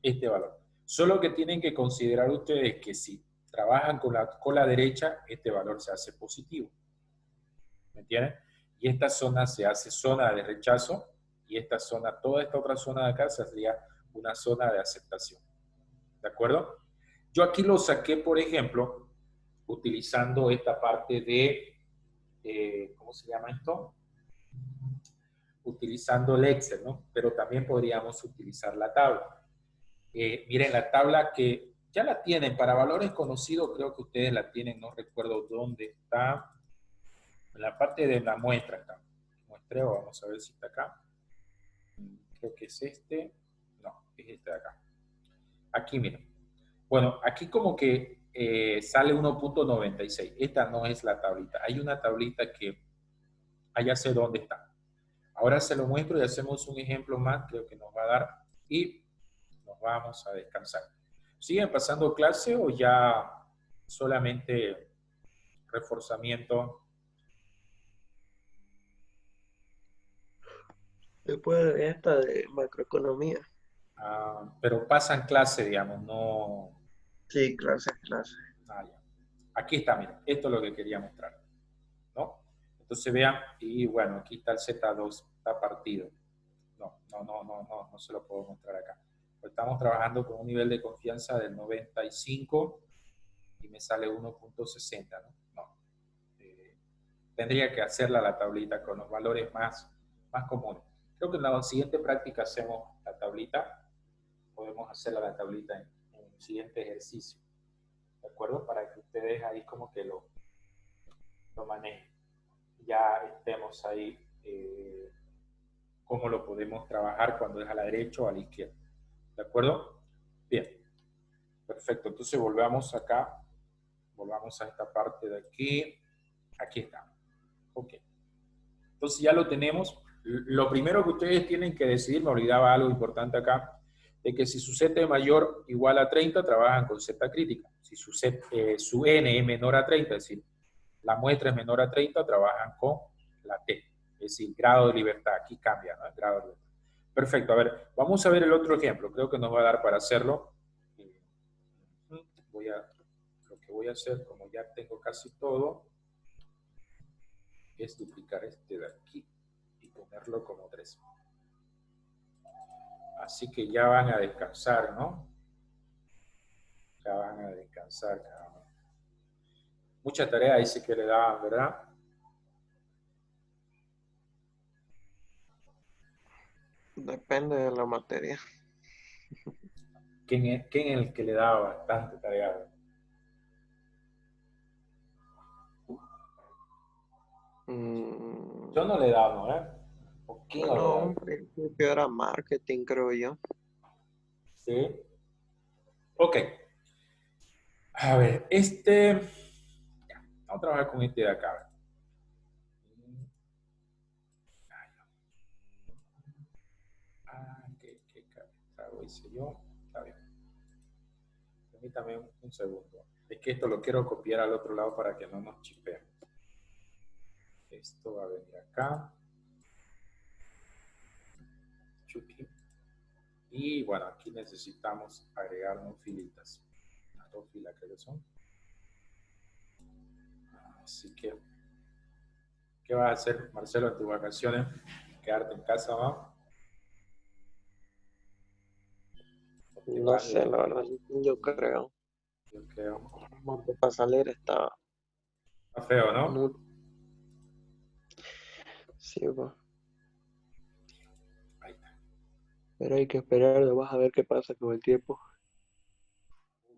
Este valor. Solo que tienen que considerar ustedes que si trabajan con la derecha, este valor se hace positivo. ¿Me entienden? Y esta zona se hace zona de rechazo y esta zona, toda esta otra zona de acá sería una zona de aceptación. ¿De acuerdo? Yo aquí lo saqué, por ejemplo, utilizando esta parte de, ¿cómo se llama esto? Utilizando el Excel, ¿no? Pero también podríamos utilizar la tabla. Miren, la tabla que ya la tienen, para valores conocidos, creo que ustedes la tienen, no recuerdo dónde está, en la parte de la muestra está. Muestreo, vamos a ver si está acá. Creo que es este, no, es este de acá. Aquí, miren. Bueno, aquí como que sale 1.96. Esta no es la tablita. Hay una tablita que allá sé dónde está. Ahora se lo muestro y hacemos un ejemplo más, creo que nos va a dar, y nos vamos a descansar. ¿Siguen pasando clase o ya solamente reforzamiento? Después de esta de macroeconomía. Pero pasan clase, digamos, no... Sí, clases, clases. Ya. Aquí está, miren, esto es lo que quería mostrar, ¿no? Entonces vean, y bueno, aquí está el Z2, está partido. No se lo puedo mostrar acá. Pues estamos trabajando con un nivel de confianza del 95 y me sale 1.60, ¿no? No. Tendría que hacerla la tablita con los valores más comunes. Creo que en la siguiente práctica hacemos la tablita. Podemos hacerla la tablita en el siguiente ejercicio. ¿De acuerdo? Para que ustedes ahí como que lo manejen. Ya estemos ahí cómo lo podemos trabajar cuando es a la derecha o a la izquierda. ¿De acuerdo? Bien. Perfecto. Entonces volvamos acá. Volvamos a esta parte de aquí. Aquí está. Ok. Entonces ya lo tenemos. Lo primero que ustedes tienen que decidir, me olvidaba algo importante acá, de que si su Z es mayor o igual a 30, trabajan con Z crítica. Si su N es menor a 30, es decir, la muestra es menor a 30, trabajan con la T. Es decir, grado de libertad. Aquí cambia, ¿no? El grado de libertad. Perfecto. A ver, vamos a ver el otro ejemplo. Creo que nos va a dar para hacerlo. Lo que voy a hacer, como ya tengo casi todo, es duplicar este de aquí y ponerlo como 3. Así que ya van a descansar, ¿no? Ya van a descansar cada uno. Mucha tarea dice que le daban, ¿verdad? Depende de la materia. ¿Quién es el que le daba bastante tarea? Yo no le daba, ¿no? ¿O quién no le Bueno, daba? en principio era marketing, creo yo. Sí. Ok. A ver, ya, vamos a trabajar con este de acá. ¿Qué cargo hice yo? Está bien. Permítame un segundo. Es que esto lo quiero copiar al otro lado para que no nos chipeen. Esto va a venir acá. Chupi. Y bueno, aquí necesitamos agregar unas filitas. Las dos filas que son. Así que, ¿qué vas a hacer, Marcelo, en tus vacaciones? ¿Quedarte en casa, no? ¿O te No vas sé, la verdad, yo creo. Yo creo. Porque para salir está Está feo, ¿no? muy... Sí, pues. Ahí está. Pero hay que esperar, vas a ver qué pasa con el tiempo.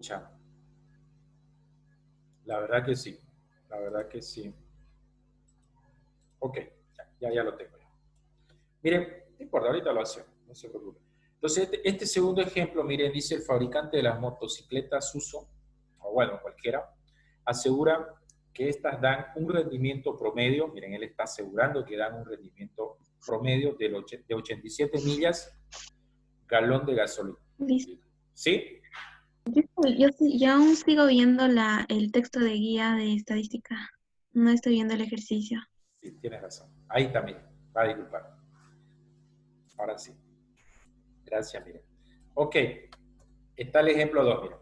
escuchan. La verdad que sí. La verdad que sí. Ok, ya lo tengo. Miren, no importa, ahorita lo hacemos, no se preocupe. Entonces, este segundo ejemplo, miren, dice el fabricante de las motocicletas Suso, o bueno, cualquiera, asegura que estas dan un rendimiento promedio, miren, él está asegurando que dan un rendimiento promedio de 87 millas galón de gasolina. Listo. ¿Sí? Yo aún sigo viendo el texto de guía de estadística. No estoy viendo el ejercicio. Sí, tienes razón. Ahí también, va a disculpar. Ahora sí. Gracias, miren. Ok, está el ejemplo 2, miren.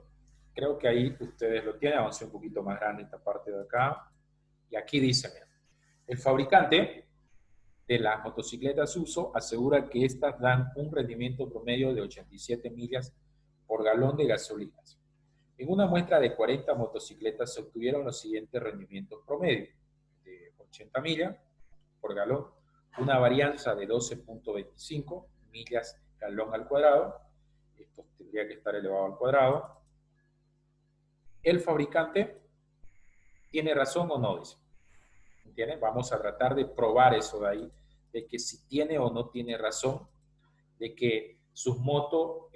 Creo que ahí ustedes lo tienen, vamos a hacer un poquito más grande esta parte de acá. Y aquí dice, miren, el fabricante de las motocicletas Uso asegura que estas dan un rendimiento promedio de 87 millas por galón de gasolina. En una muestra de 40 motocicletas se obtuvieron los siguientes rendimientos promedio: de 80 millas por galón, una varianza de 12.25 millas galón al cuadrado, esto tendría que estar elevado al cuadrado. ¿El fabricante tiene razón o no? Dice. ¿Entienden? Vamos a tratar de probar eso de ahí, de que si tiene o no tiene razón, de que sus motos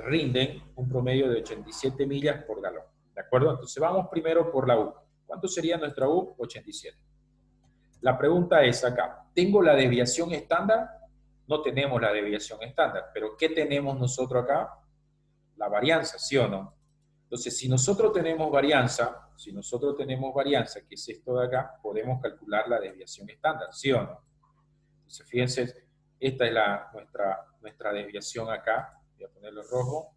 rinden un promedio de 87 millas por galón. ¿De acuerdo? Entonces vamos primero por la U. ¿Cuánto sería nuestra U? 87. La pregunta es acá, ¿tengo la desviación estándar? No tenemos la desviación estándar, pero ¿qué tenemos nosotros acá? La varianza, ¿sí o no? Entonces, si nosotros tenemos varianza, que es esto de acá, podemos calcular la desviación estándar, ¿sí o no? Entonces, fíjense, esta es nuestra desviación acá. Voy a ponerlo en rojo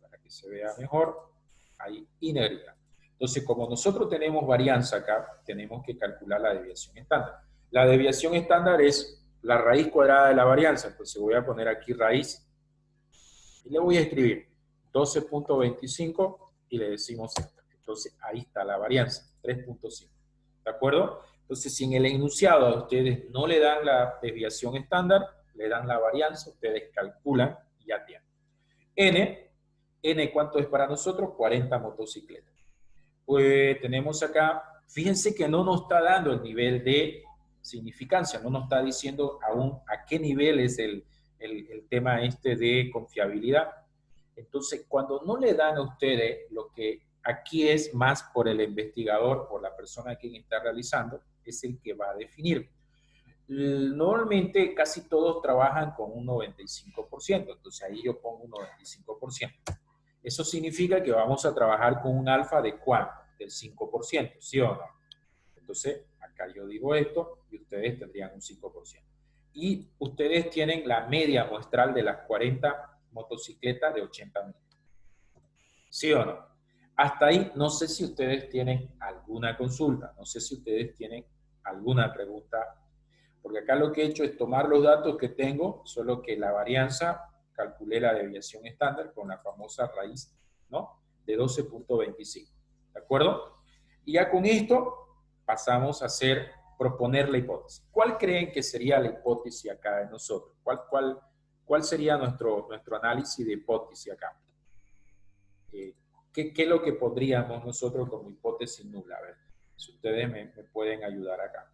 para que se vea mejor. Ahí, y negrita. Entonces, como nosotros tenemos varianza acá, tenemos que calcular la desviación estándar. La desviación estándar es la raíz cuadrada de la varianza. Entonces, voy a poner aquí raíz y le voy a escribir 12.25 y le decimos esto. Entonces, ahí está la varianza, 3.5. ¿De acuerdo? Entonces, si en el enunciado a ustedes no le dan la desviación estándar, le dan la varianza, ustedes calculan y ya tienen. N, ¿cuánto es para nosotros? 40 motocicletas. Pues tenemos acá, fíjense que no nos está dando el nivel de significancia, no nos está diciendo aún a qué nivel es el tema este de confiabilidad. Entonces, cuando no le dan a ustedes lo que aquí es más por el investigador, por la persona quien está realizando, es el que va a definir. Normalmente casi todos trabajan con un 95%, entonces ahí yo pongo un 95%. Eso significa que vamos a trabajar con un alfa de ¿cuánto? Del 5%, ¿sí o no? Entonces, acá yo digo esto y ustedes tendrían un 5%. Y ustedes tienen la media muestral de las 40 motocicletas de 80 mil. ¿Sí o no? Hasta ahí, no sé si ustedes tienen alguna consulta, no sé si ustedes tienen alguna pregunta, porque acá lo que he hecho es tomar los datos que tengo, solo que la varianza, calculé la desviación estándar con la famosa raíz, ¿no? De 12.25, ¿de acuerdo? Y ya con esto pasamos a proponer la hipótesis. ¿Cuál creen que sería la hipótesis acá de nosotros? ¿Cuál sería nuestro análisis de hipótesis acá? ¿Qué es lo que pondríamos nosotros como hipótesis nula? A ver, si ustedes me pueden ayudar acá.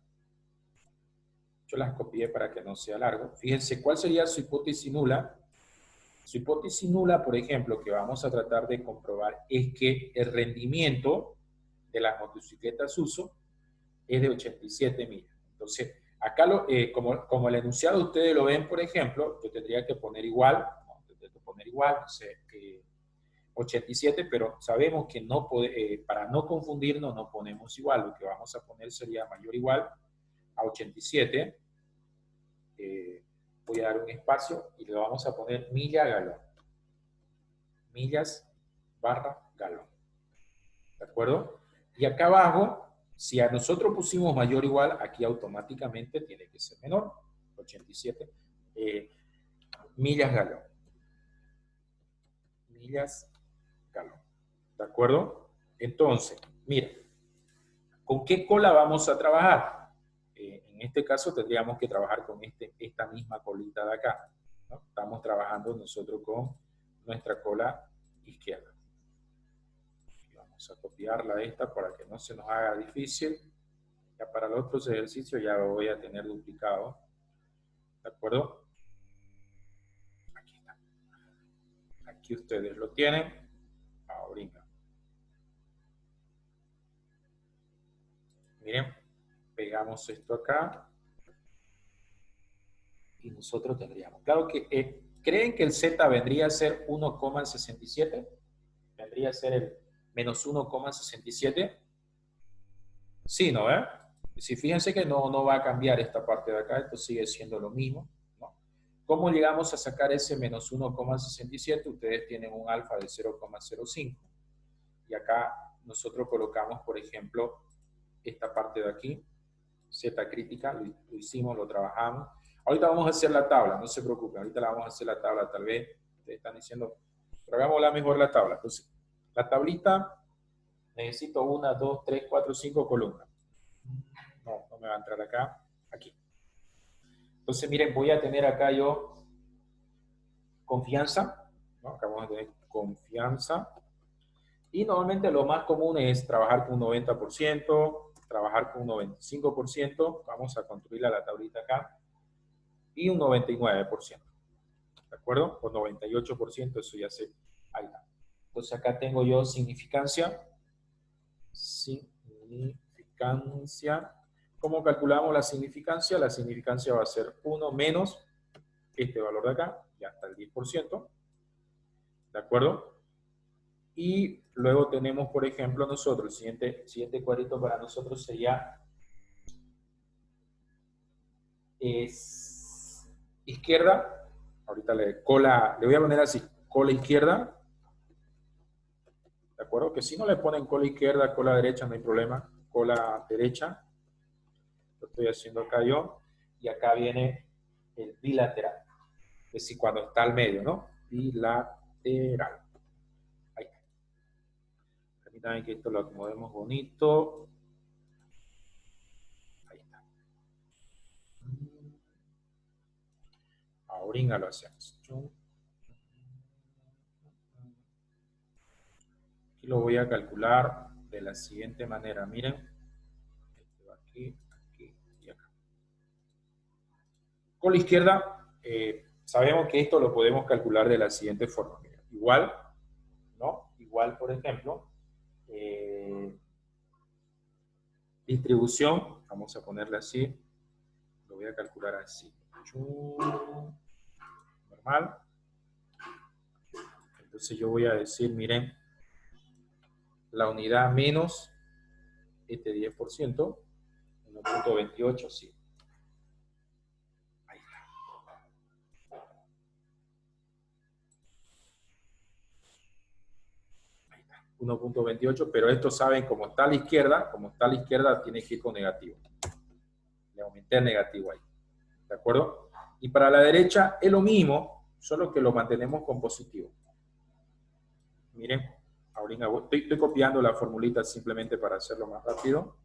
Yo las copié para que no sea largo. Fíjense, ¿cuál sería su hipótesis nula? Su hipótesis nula, por ejemplo, que vamos a tratar de comprobar, es que el rendimiento de las motocicletas uso es de 87 millas. Entonces, acá, como el enunciado ustedes lo ven, por ejemplo, yo tendría que poner igual, no sé, 87, pero sabemos que para no confundirnos no ponemos igual, lo que vamos a poner sería mayor o igual a 87, voy a dar un espacio y le vamos a poner milla galón, millas barra galón, ¿de acuerdo? Y acá abajo, si a nosotros pusimos mayor o igual, aquí automáticamente tiene que ser menor, 87 millas galón, millas galón, ¿de acuerdo? Entonces, miren, ¿con qué cola vamos a trabajar? En este caso tendríamos que trabajar con esta misma colita de acá, ¿no? Estamos trabajando nosotros con nuestra cola izquierda. Vamos a copiarla esta para que no se nos haga difícil. Ya para los otros ejercicios ya lo voy a tener duplicado. ¿De acuerdo? Aquí está. Aquí ustedes lo tienen. Ahorita. Miren, pegamos esto acá. Y nosotros tendríamos. Claro que, ¿creen que el Z vendría a ser 1,67? ¿Vendría a ser el menos 1,67? Sí, ¿no? Si fíjense que no va a cambiar esta parte de acá, esto sigue siendo lo mismo, ¿no? ¿Cómo llegamos a sacar ese menos 1,67? Ustedes tienen un alfa de 0,05. Y acá nosotros colocamos, por ejemplo, esta parte de aquí, Z crítica, lo hicimos, lo trabajamos. Ahorita vamos a hacer la tabla, no se preocupen, ahorita la vamos a hacer la tabla, tal vez ustedes están diciendo, pero hagámosla mejor la tabla. Entonces, la tablita, necesito 1, 2, 3, 4, 5 columnas. No me va a entrar acá, aquí. Entonces, miren, voy a tener acá yo confianza, ¿no? Acá vamos a tener confianza. Y normalmente lo más común es trabajar con un 90%, trabajar con un 95%. Vamos a construirla la tablita acá. Y un 99%. ¿De acuerdo? O 98%, eso ya se... Ahí está. Entonces acá tengo yo significancia. Significancia. ¿Cómo calculamos la significancia? La significancia va a ser 1 menos este valor de acá, ya hasta el 10%. ¿De acuerdo? Y luego tenemos, por ejemplo, nosotros, el siguiente cuadrito para nosotros sería izquierda. Ahorita le voy a poner así, cola izquierda. ¿De acuerdo? Que si no le ponen cola izquierda, cola derecha, no hay problema. Cola derecha. Lo estoy haciendo acá yo. Y acá viene el bilateral. Es decir, cuando está al medio, ¿no? Bilateral. Ahí está. Permítanme que esto lo acomodemos bonito. Ahí está. Ahorita lo hacemos. Aquí lo voy a calcular de la siguiente manera. Miren. Este va aquí, aquí y acá. Con la izquierda, sabemos que esto lo podemos calcular de la siguiente forma. Miren. Igual, ¿no? Igual, por ejemplo, distribución, vamos a ponerle así. Lo voy a calcular así. Normal. Entonces yo voy a decir, miren, la unidad menos este 10%, 1,28, sí. Ahí está. Ahí está. 1,28, pero esto saben, como está a la izquierda, tiene que ir con negativo. Le aumenté el negativo ahí. ¿De acuerdo? Y para la derecha es lo mismo, solo que lo mantenemos con positivo. Miren, ahorita estoy copiando la formulita simplemente para hacerlo más rápido.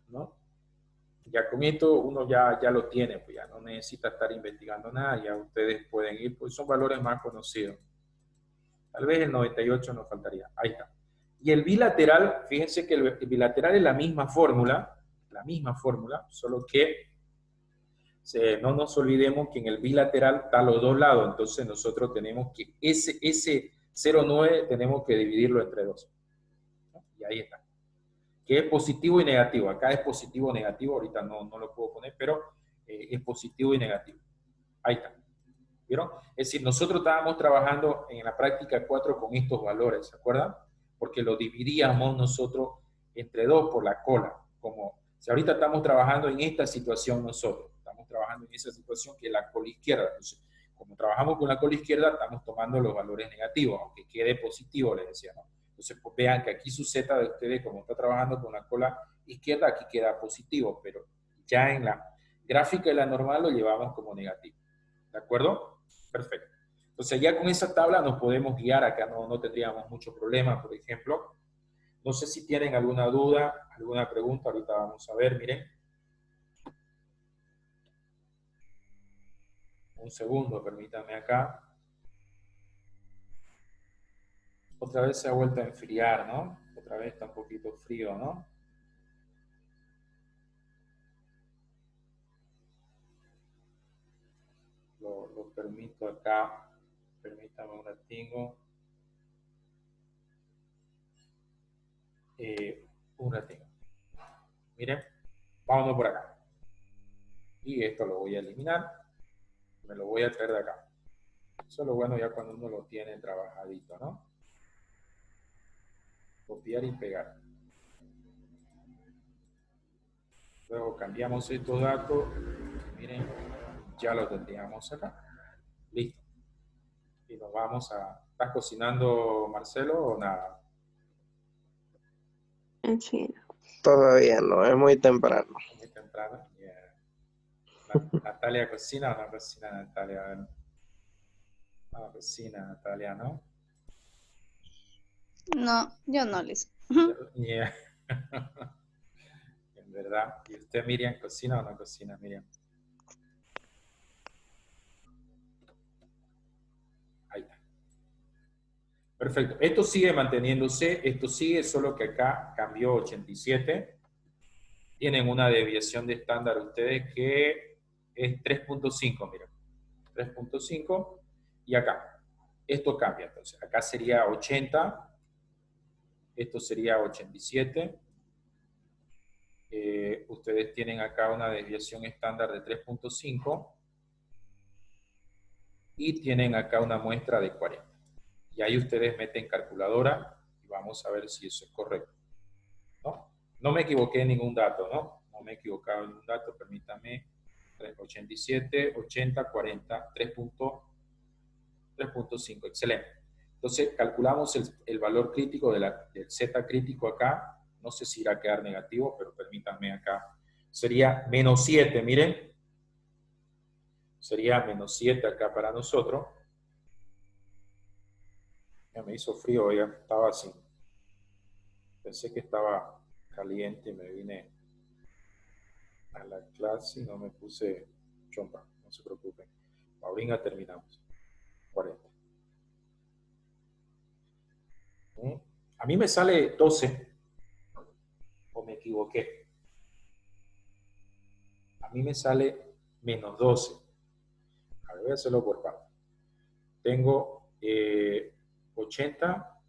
¿No? Ya con esto uno ya lo tiene, pues ya no necesita estar investigando nada, ya ustedes pueden ir, pues son valores más conocidos. Tal vez el 98 nos faltaría. Ahí está. Y el bilateral, fíjense que el bilateral es la misma fórmula, solo que no nos olvidemos que en el bilateral está a los dos lados, entonces nosotros tenemos que ese 0,9 tenemos que dividirlo entre 2. ¿No? Y ahí está. Que es positivo y negativo. Acá es positivo o negativo, ahorita no lo puedo poner, pero es positivo y negativo. Ahí está. ¿Vieron? Es decir, nosotros estábamos trabajando en la práctica 4 con estos valores, ¿se acuerdan? Porque lo dividíamos nosotros entre 2 por la cola. Como si ahorita estamos trabajando en esta situación nosotros, estamos trabajando en esa situación que es la cola izquierda. Entonces, como trabajamos con la cola izquierda, estamos tomando los valores negativos, aunque quede positivo, les decía, ¿no? Entonces, pues vean que aquí su Z de ustedes, como está trabajando con la cola izquierda, aquí queda positivo, pero ya en la gráfica de la normal lo llevamos como negativo. ¿De acuerdo? Perfecto. Entonces ya con esa tabla nos podemos guiar, acá no tendríamos mucho problema, por ejemplo. No sé si tienen alguna duda, alguna pregunta, ahorita vamos a ver, miren. Un segundo, permítanme acá. Otra vez se ha vuelto a enfriar, ¿no? Otra vez está un poquito frío, ¿no? Lo permito acá. Permítame un ratingo. Un ratingo. Miren, vámonos por acá. Y esto lo voy a eliminar. Me lo voy a traer de acá. Eso es lo bueno ya cuando uno lo tiene trabajadito, ¿no? Copiar y pegar. Luego cambiamos estos datos. Miren, ya lo tendríamos acá. Listo. Y nos vamos a... ¿Estás cocinando, Marcelo, o nada? Sí. Todavía no, es muy temprano. Muy temprano. Yeah. ¿Natalia cocina o no cocina, Natalia? No cocina, Natalia, ¿no? No, yo no les. Yeah. En verdad. ¿Y usted, Miriam, cocina o no cocina, Miriam? Ahí está. Perfecto. Esto sigue manteniéndose. Esto sigue, solo que acá cambió 87. Tienen una desviación de estándar ustedes que es 3.5, miren. 3.5. Y acá. Esto cambia. Entonces, acá sería 80. Esto sería 87. Ustedes tienen acá una desviación estándar de 3.5 y tienen acá una muestra de 40. Y ahí ustedes meten calculadora y vamos a ver si eso es correcto. ¿No? No me equivoqué en ningún dato, ¿no? No me he equivocado en ningún dato, permítame. 87, 80, 40, 3.5, excelente. Entonces calculamos el valor crítico del Z crítico acá. No sé si irá a quedar negativo, pero permítanme acá. Sería menos 7, miren. Sería menos 7 acá para nosotros. Ya me hizo frío, ya estaba así. Pensé que estaba caliente y me vine a la clase y no me puse chompa. No se preocupen. Ahorita terminamos. 40. A mí me sale 12. ¿O me equivoqué? A mí me sale menos 12. A ver, voy a hacerlo por parte. Tengo 80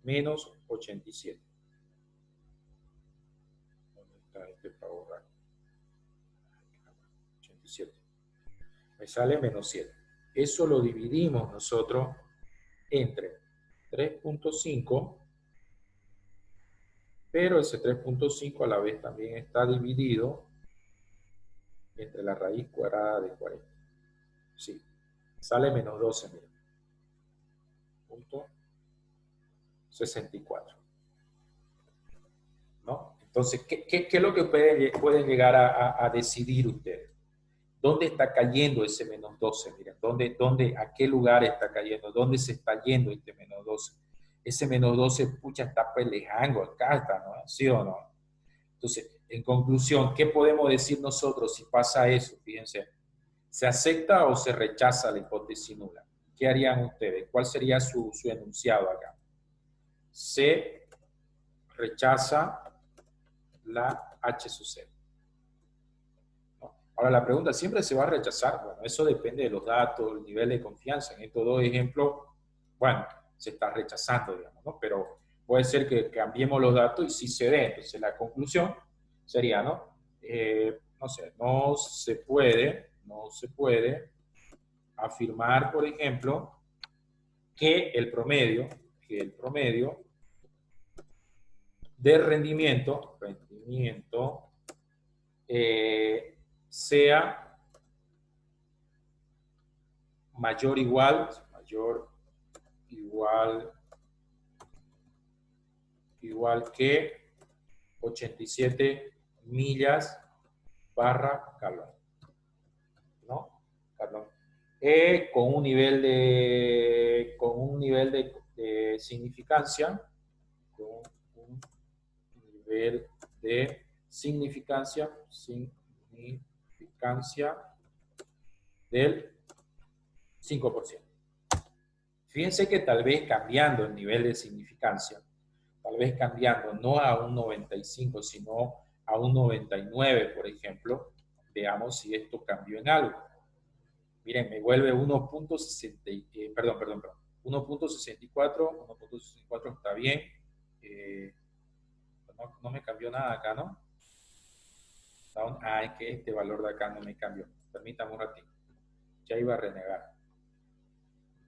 menos 87. ¿Dónde está este para borrar? 87. Me sale menos 7. Eso lo dividimos nosotros entre 3.5, pero ese 3.5 a la vez también está dividido entre la raíz cuadrada de 40. Sí, sale menos 12, miren. Punto 64. ¿No? Entonces, ¿qué es lo que pueden llegar a decidir ustedes? ¿Dónde está cayendo ese menos 12? Miren, ¿a qué lugar está cayendo? ¿Dónde se está yendo este menos 12? Ese menos 12, pucha, está pelejando acá, está, ¿no? ¿Sí o no? Entonces, en conclusión, ¿qué podemos decir nosotros si pasa eso? Fíjense, ¿se acepta o se rechaza la hipótesis nula? ¿Qué harían ustedes? ¿Cuál sería su enunciado acá? Se rechaza la H sub 0. Ahora, la pregunta, ¿siempre se va a rechazar? Bueno, eso depende de los datos, el nivel de confianza. En estos dos ejemplos, bueno, se está rechazando, digamos, ¿no? Pero puede ser que cambiemos los datos y sí se dé. Entonces, la conclusión sería, ¿no? No sé, no se puede afirmar, por ejemplo, que el promedio de rendimiento sea mayor igual que 87 millas barra Calvin, ¿no? Calvin. Con un nivel de significancia, del 5%. Fíjense que tal vez cambiando el nivel de significancia, tal vez cambiando no a un 95, sino a un 99, por ejemplo, veamos si esto cambió en algo. Miren, me vuelve 1.60, perdón, 1.64, 1.64 está bien. No me cambió nada acá, ¿no? Es que este valor de acá no me cambió. Permítame un ratito. Ya iba a renegar.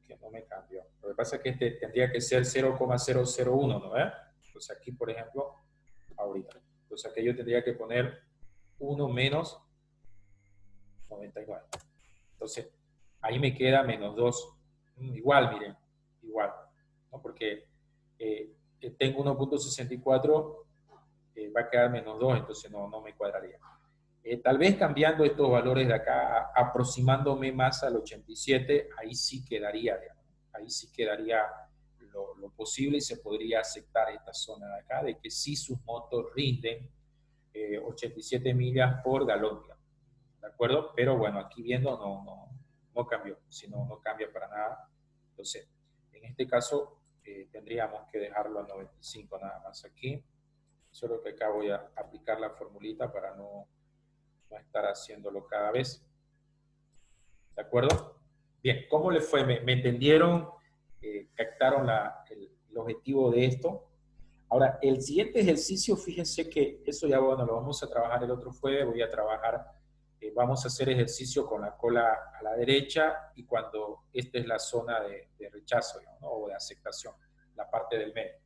Que no me cambió. Lo que pasa es que este tendría que ser 0,001, ¿no? Entonces aquí, por ejemplo, ahorita. Entonces aquí yo tendría que poner 1 menos 99. Entonces, ahí me queda menos 2. Igual, miren, igual. ¿No? Porque tengo 1.64, va a quedar menos 2, entonces no me cuadraría. Tal vez cambiando estos valores de acá, aproximándome más al 87, ahí sí quedaría, digamos. Ahí sí quedaría lo posible y se podría aceptar esta zona de acá, de que sí sus motos rinden 87 millas por galón, digamos. ¿De acuerdo? Pero bueno, aquí viendo no cambió, sino no cambia para nada. Entonces, en este caso tendríamos que dejarlo a 95 nada más aquí. Solo que acá voy a aplicar la formulita para no estar haciéndolo cada vez. ¿De acuerdo? Bien, ¿cómo les fue? ¿Me entendieron? ¿Captaron el objetivo de esto? Ahora, el siguiente ejercicio, fíjense que eso ya, bueno, lo vamos a trabajar el otro jueves. Voy a trabajar, vamos a hacer ejercicio con la cola a la derecha y cuando esta es la zona de rechazo, ¿no? O de aceptación, la parte del medio.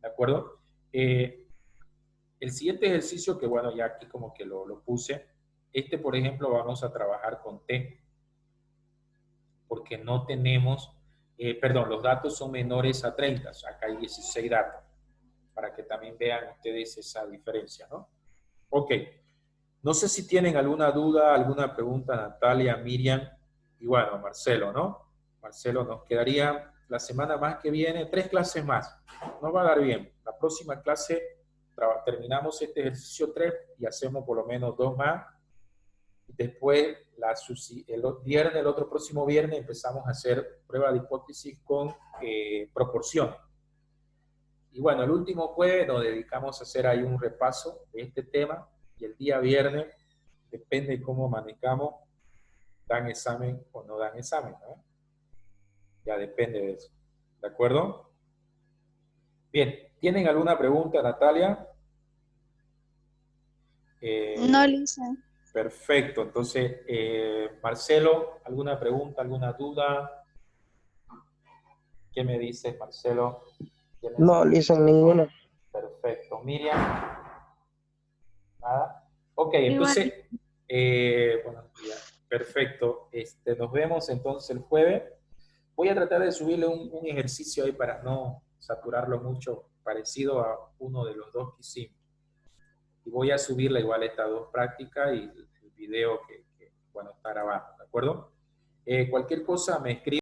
¿De acuerdo? El siguiente ejercicio, que bueno, ya aquí como que lo puse, por ejemplo, vamos a trabajar con T, porque no tenemos, perdón, los datos son menores a 30, o sea, acá hay 16 datos, para que también vean ustedes esa diferencia, ¿no? Ok, no sé si tienen alguna duda, alguna pregunta, Natalia, Miriam, y bueno, Marcelo, ¿no? Marcelo, nos quedaría la semana más que viene 3 clases más, nos va a dar bien. La próxima clase terminamos este ejercicio 3 y hacemos por lo menos 2 más. Después, el otro próximo viernes, empezamos a hacer prueba de hipótesis con proporción. Y bueno, el último jueves nos dedicamos a hacer ahí un repaso de este tema y el día viernes, depende de cómo manejamos, dan examen o no dan examen, ¿no? Ya depende de eso. ¿De acuerdo? Bien, ¿tienen alguna pregunta, Natalia? No, Lisa. Perfecto. Entonces, Marcelo, ¿alguna pregunta, alguna duda? ¿Qué me dices, Marcelo? No, Lisa, ninguna. Perfecto. Miriam, nada. Ok, Igual, entonces, bueno, ya, perfecto. Nos vemos entonces el jueves. Voy a tratar de subirle un ejercicio ahí para no saturarlo mucho, parecido a uno de los dos que hicimos. Y voy a subirle igual estas dos prácticas y el video que bueno, está grabando, ¿de acuerdo? Cualquier cosa me escribe.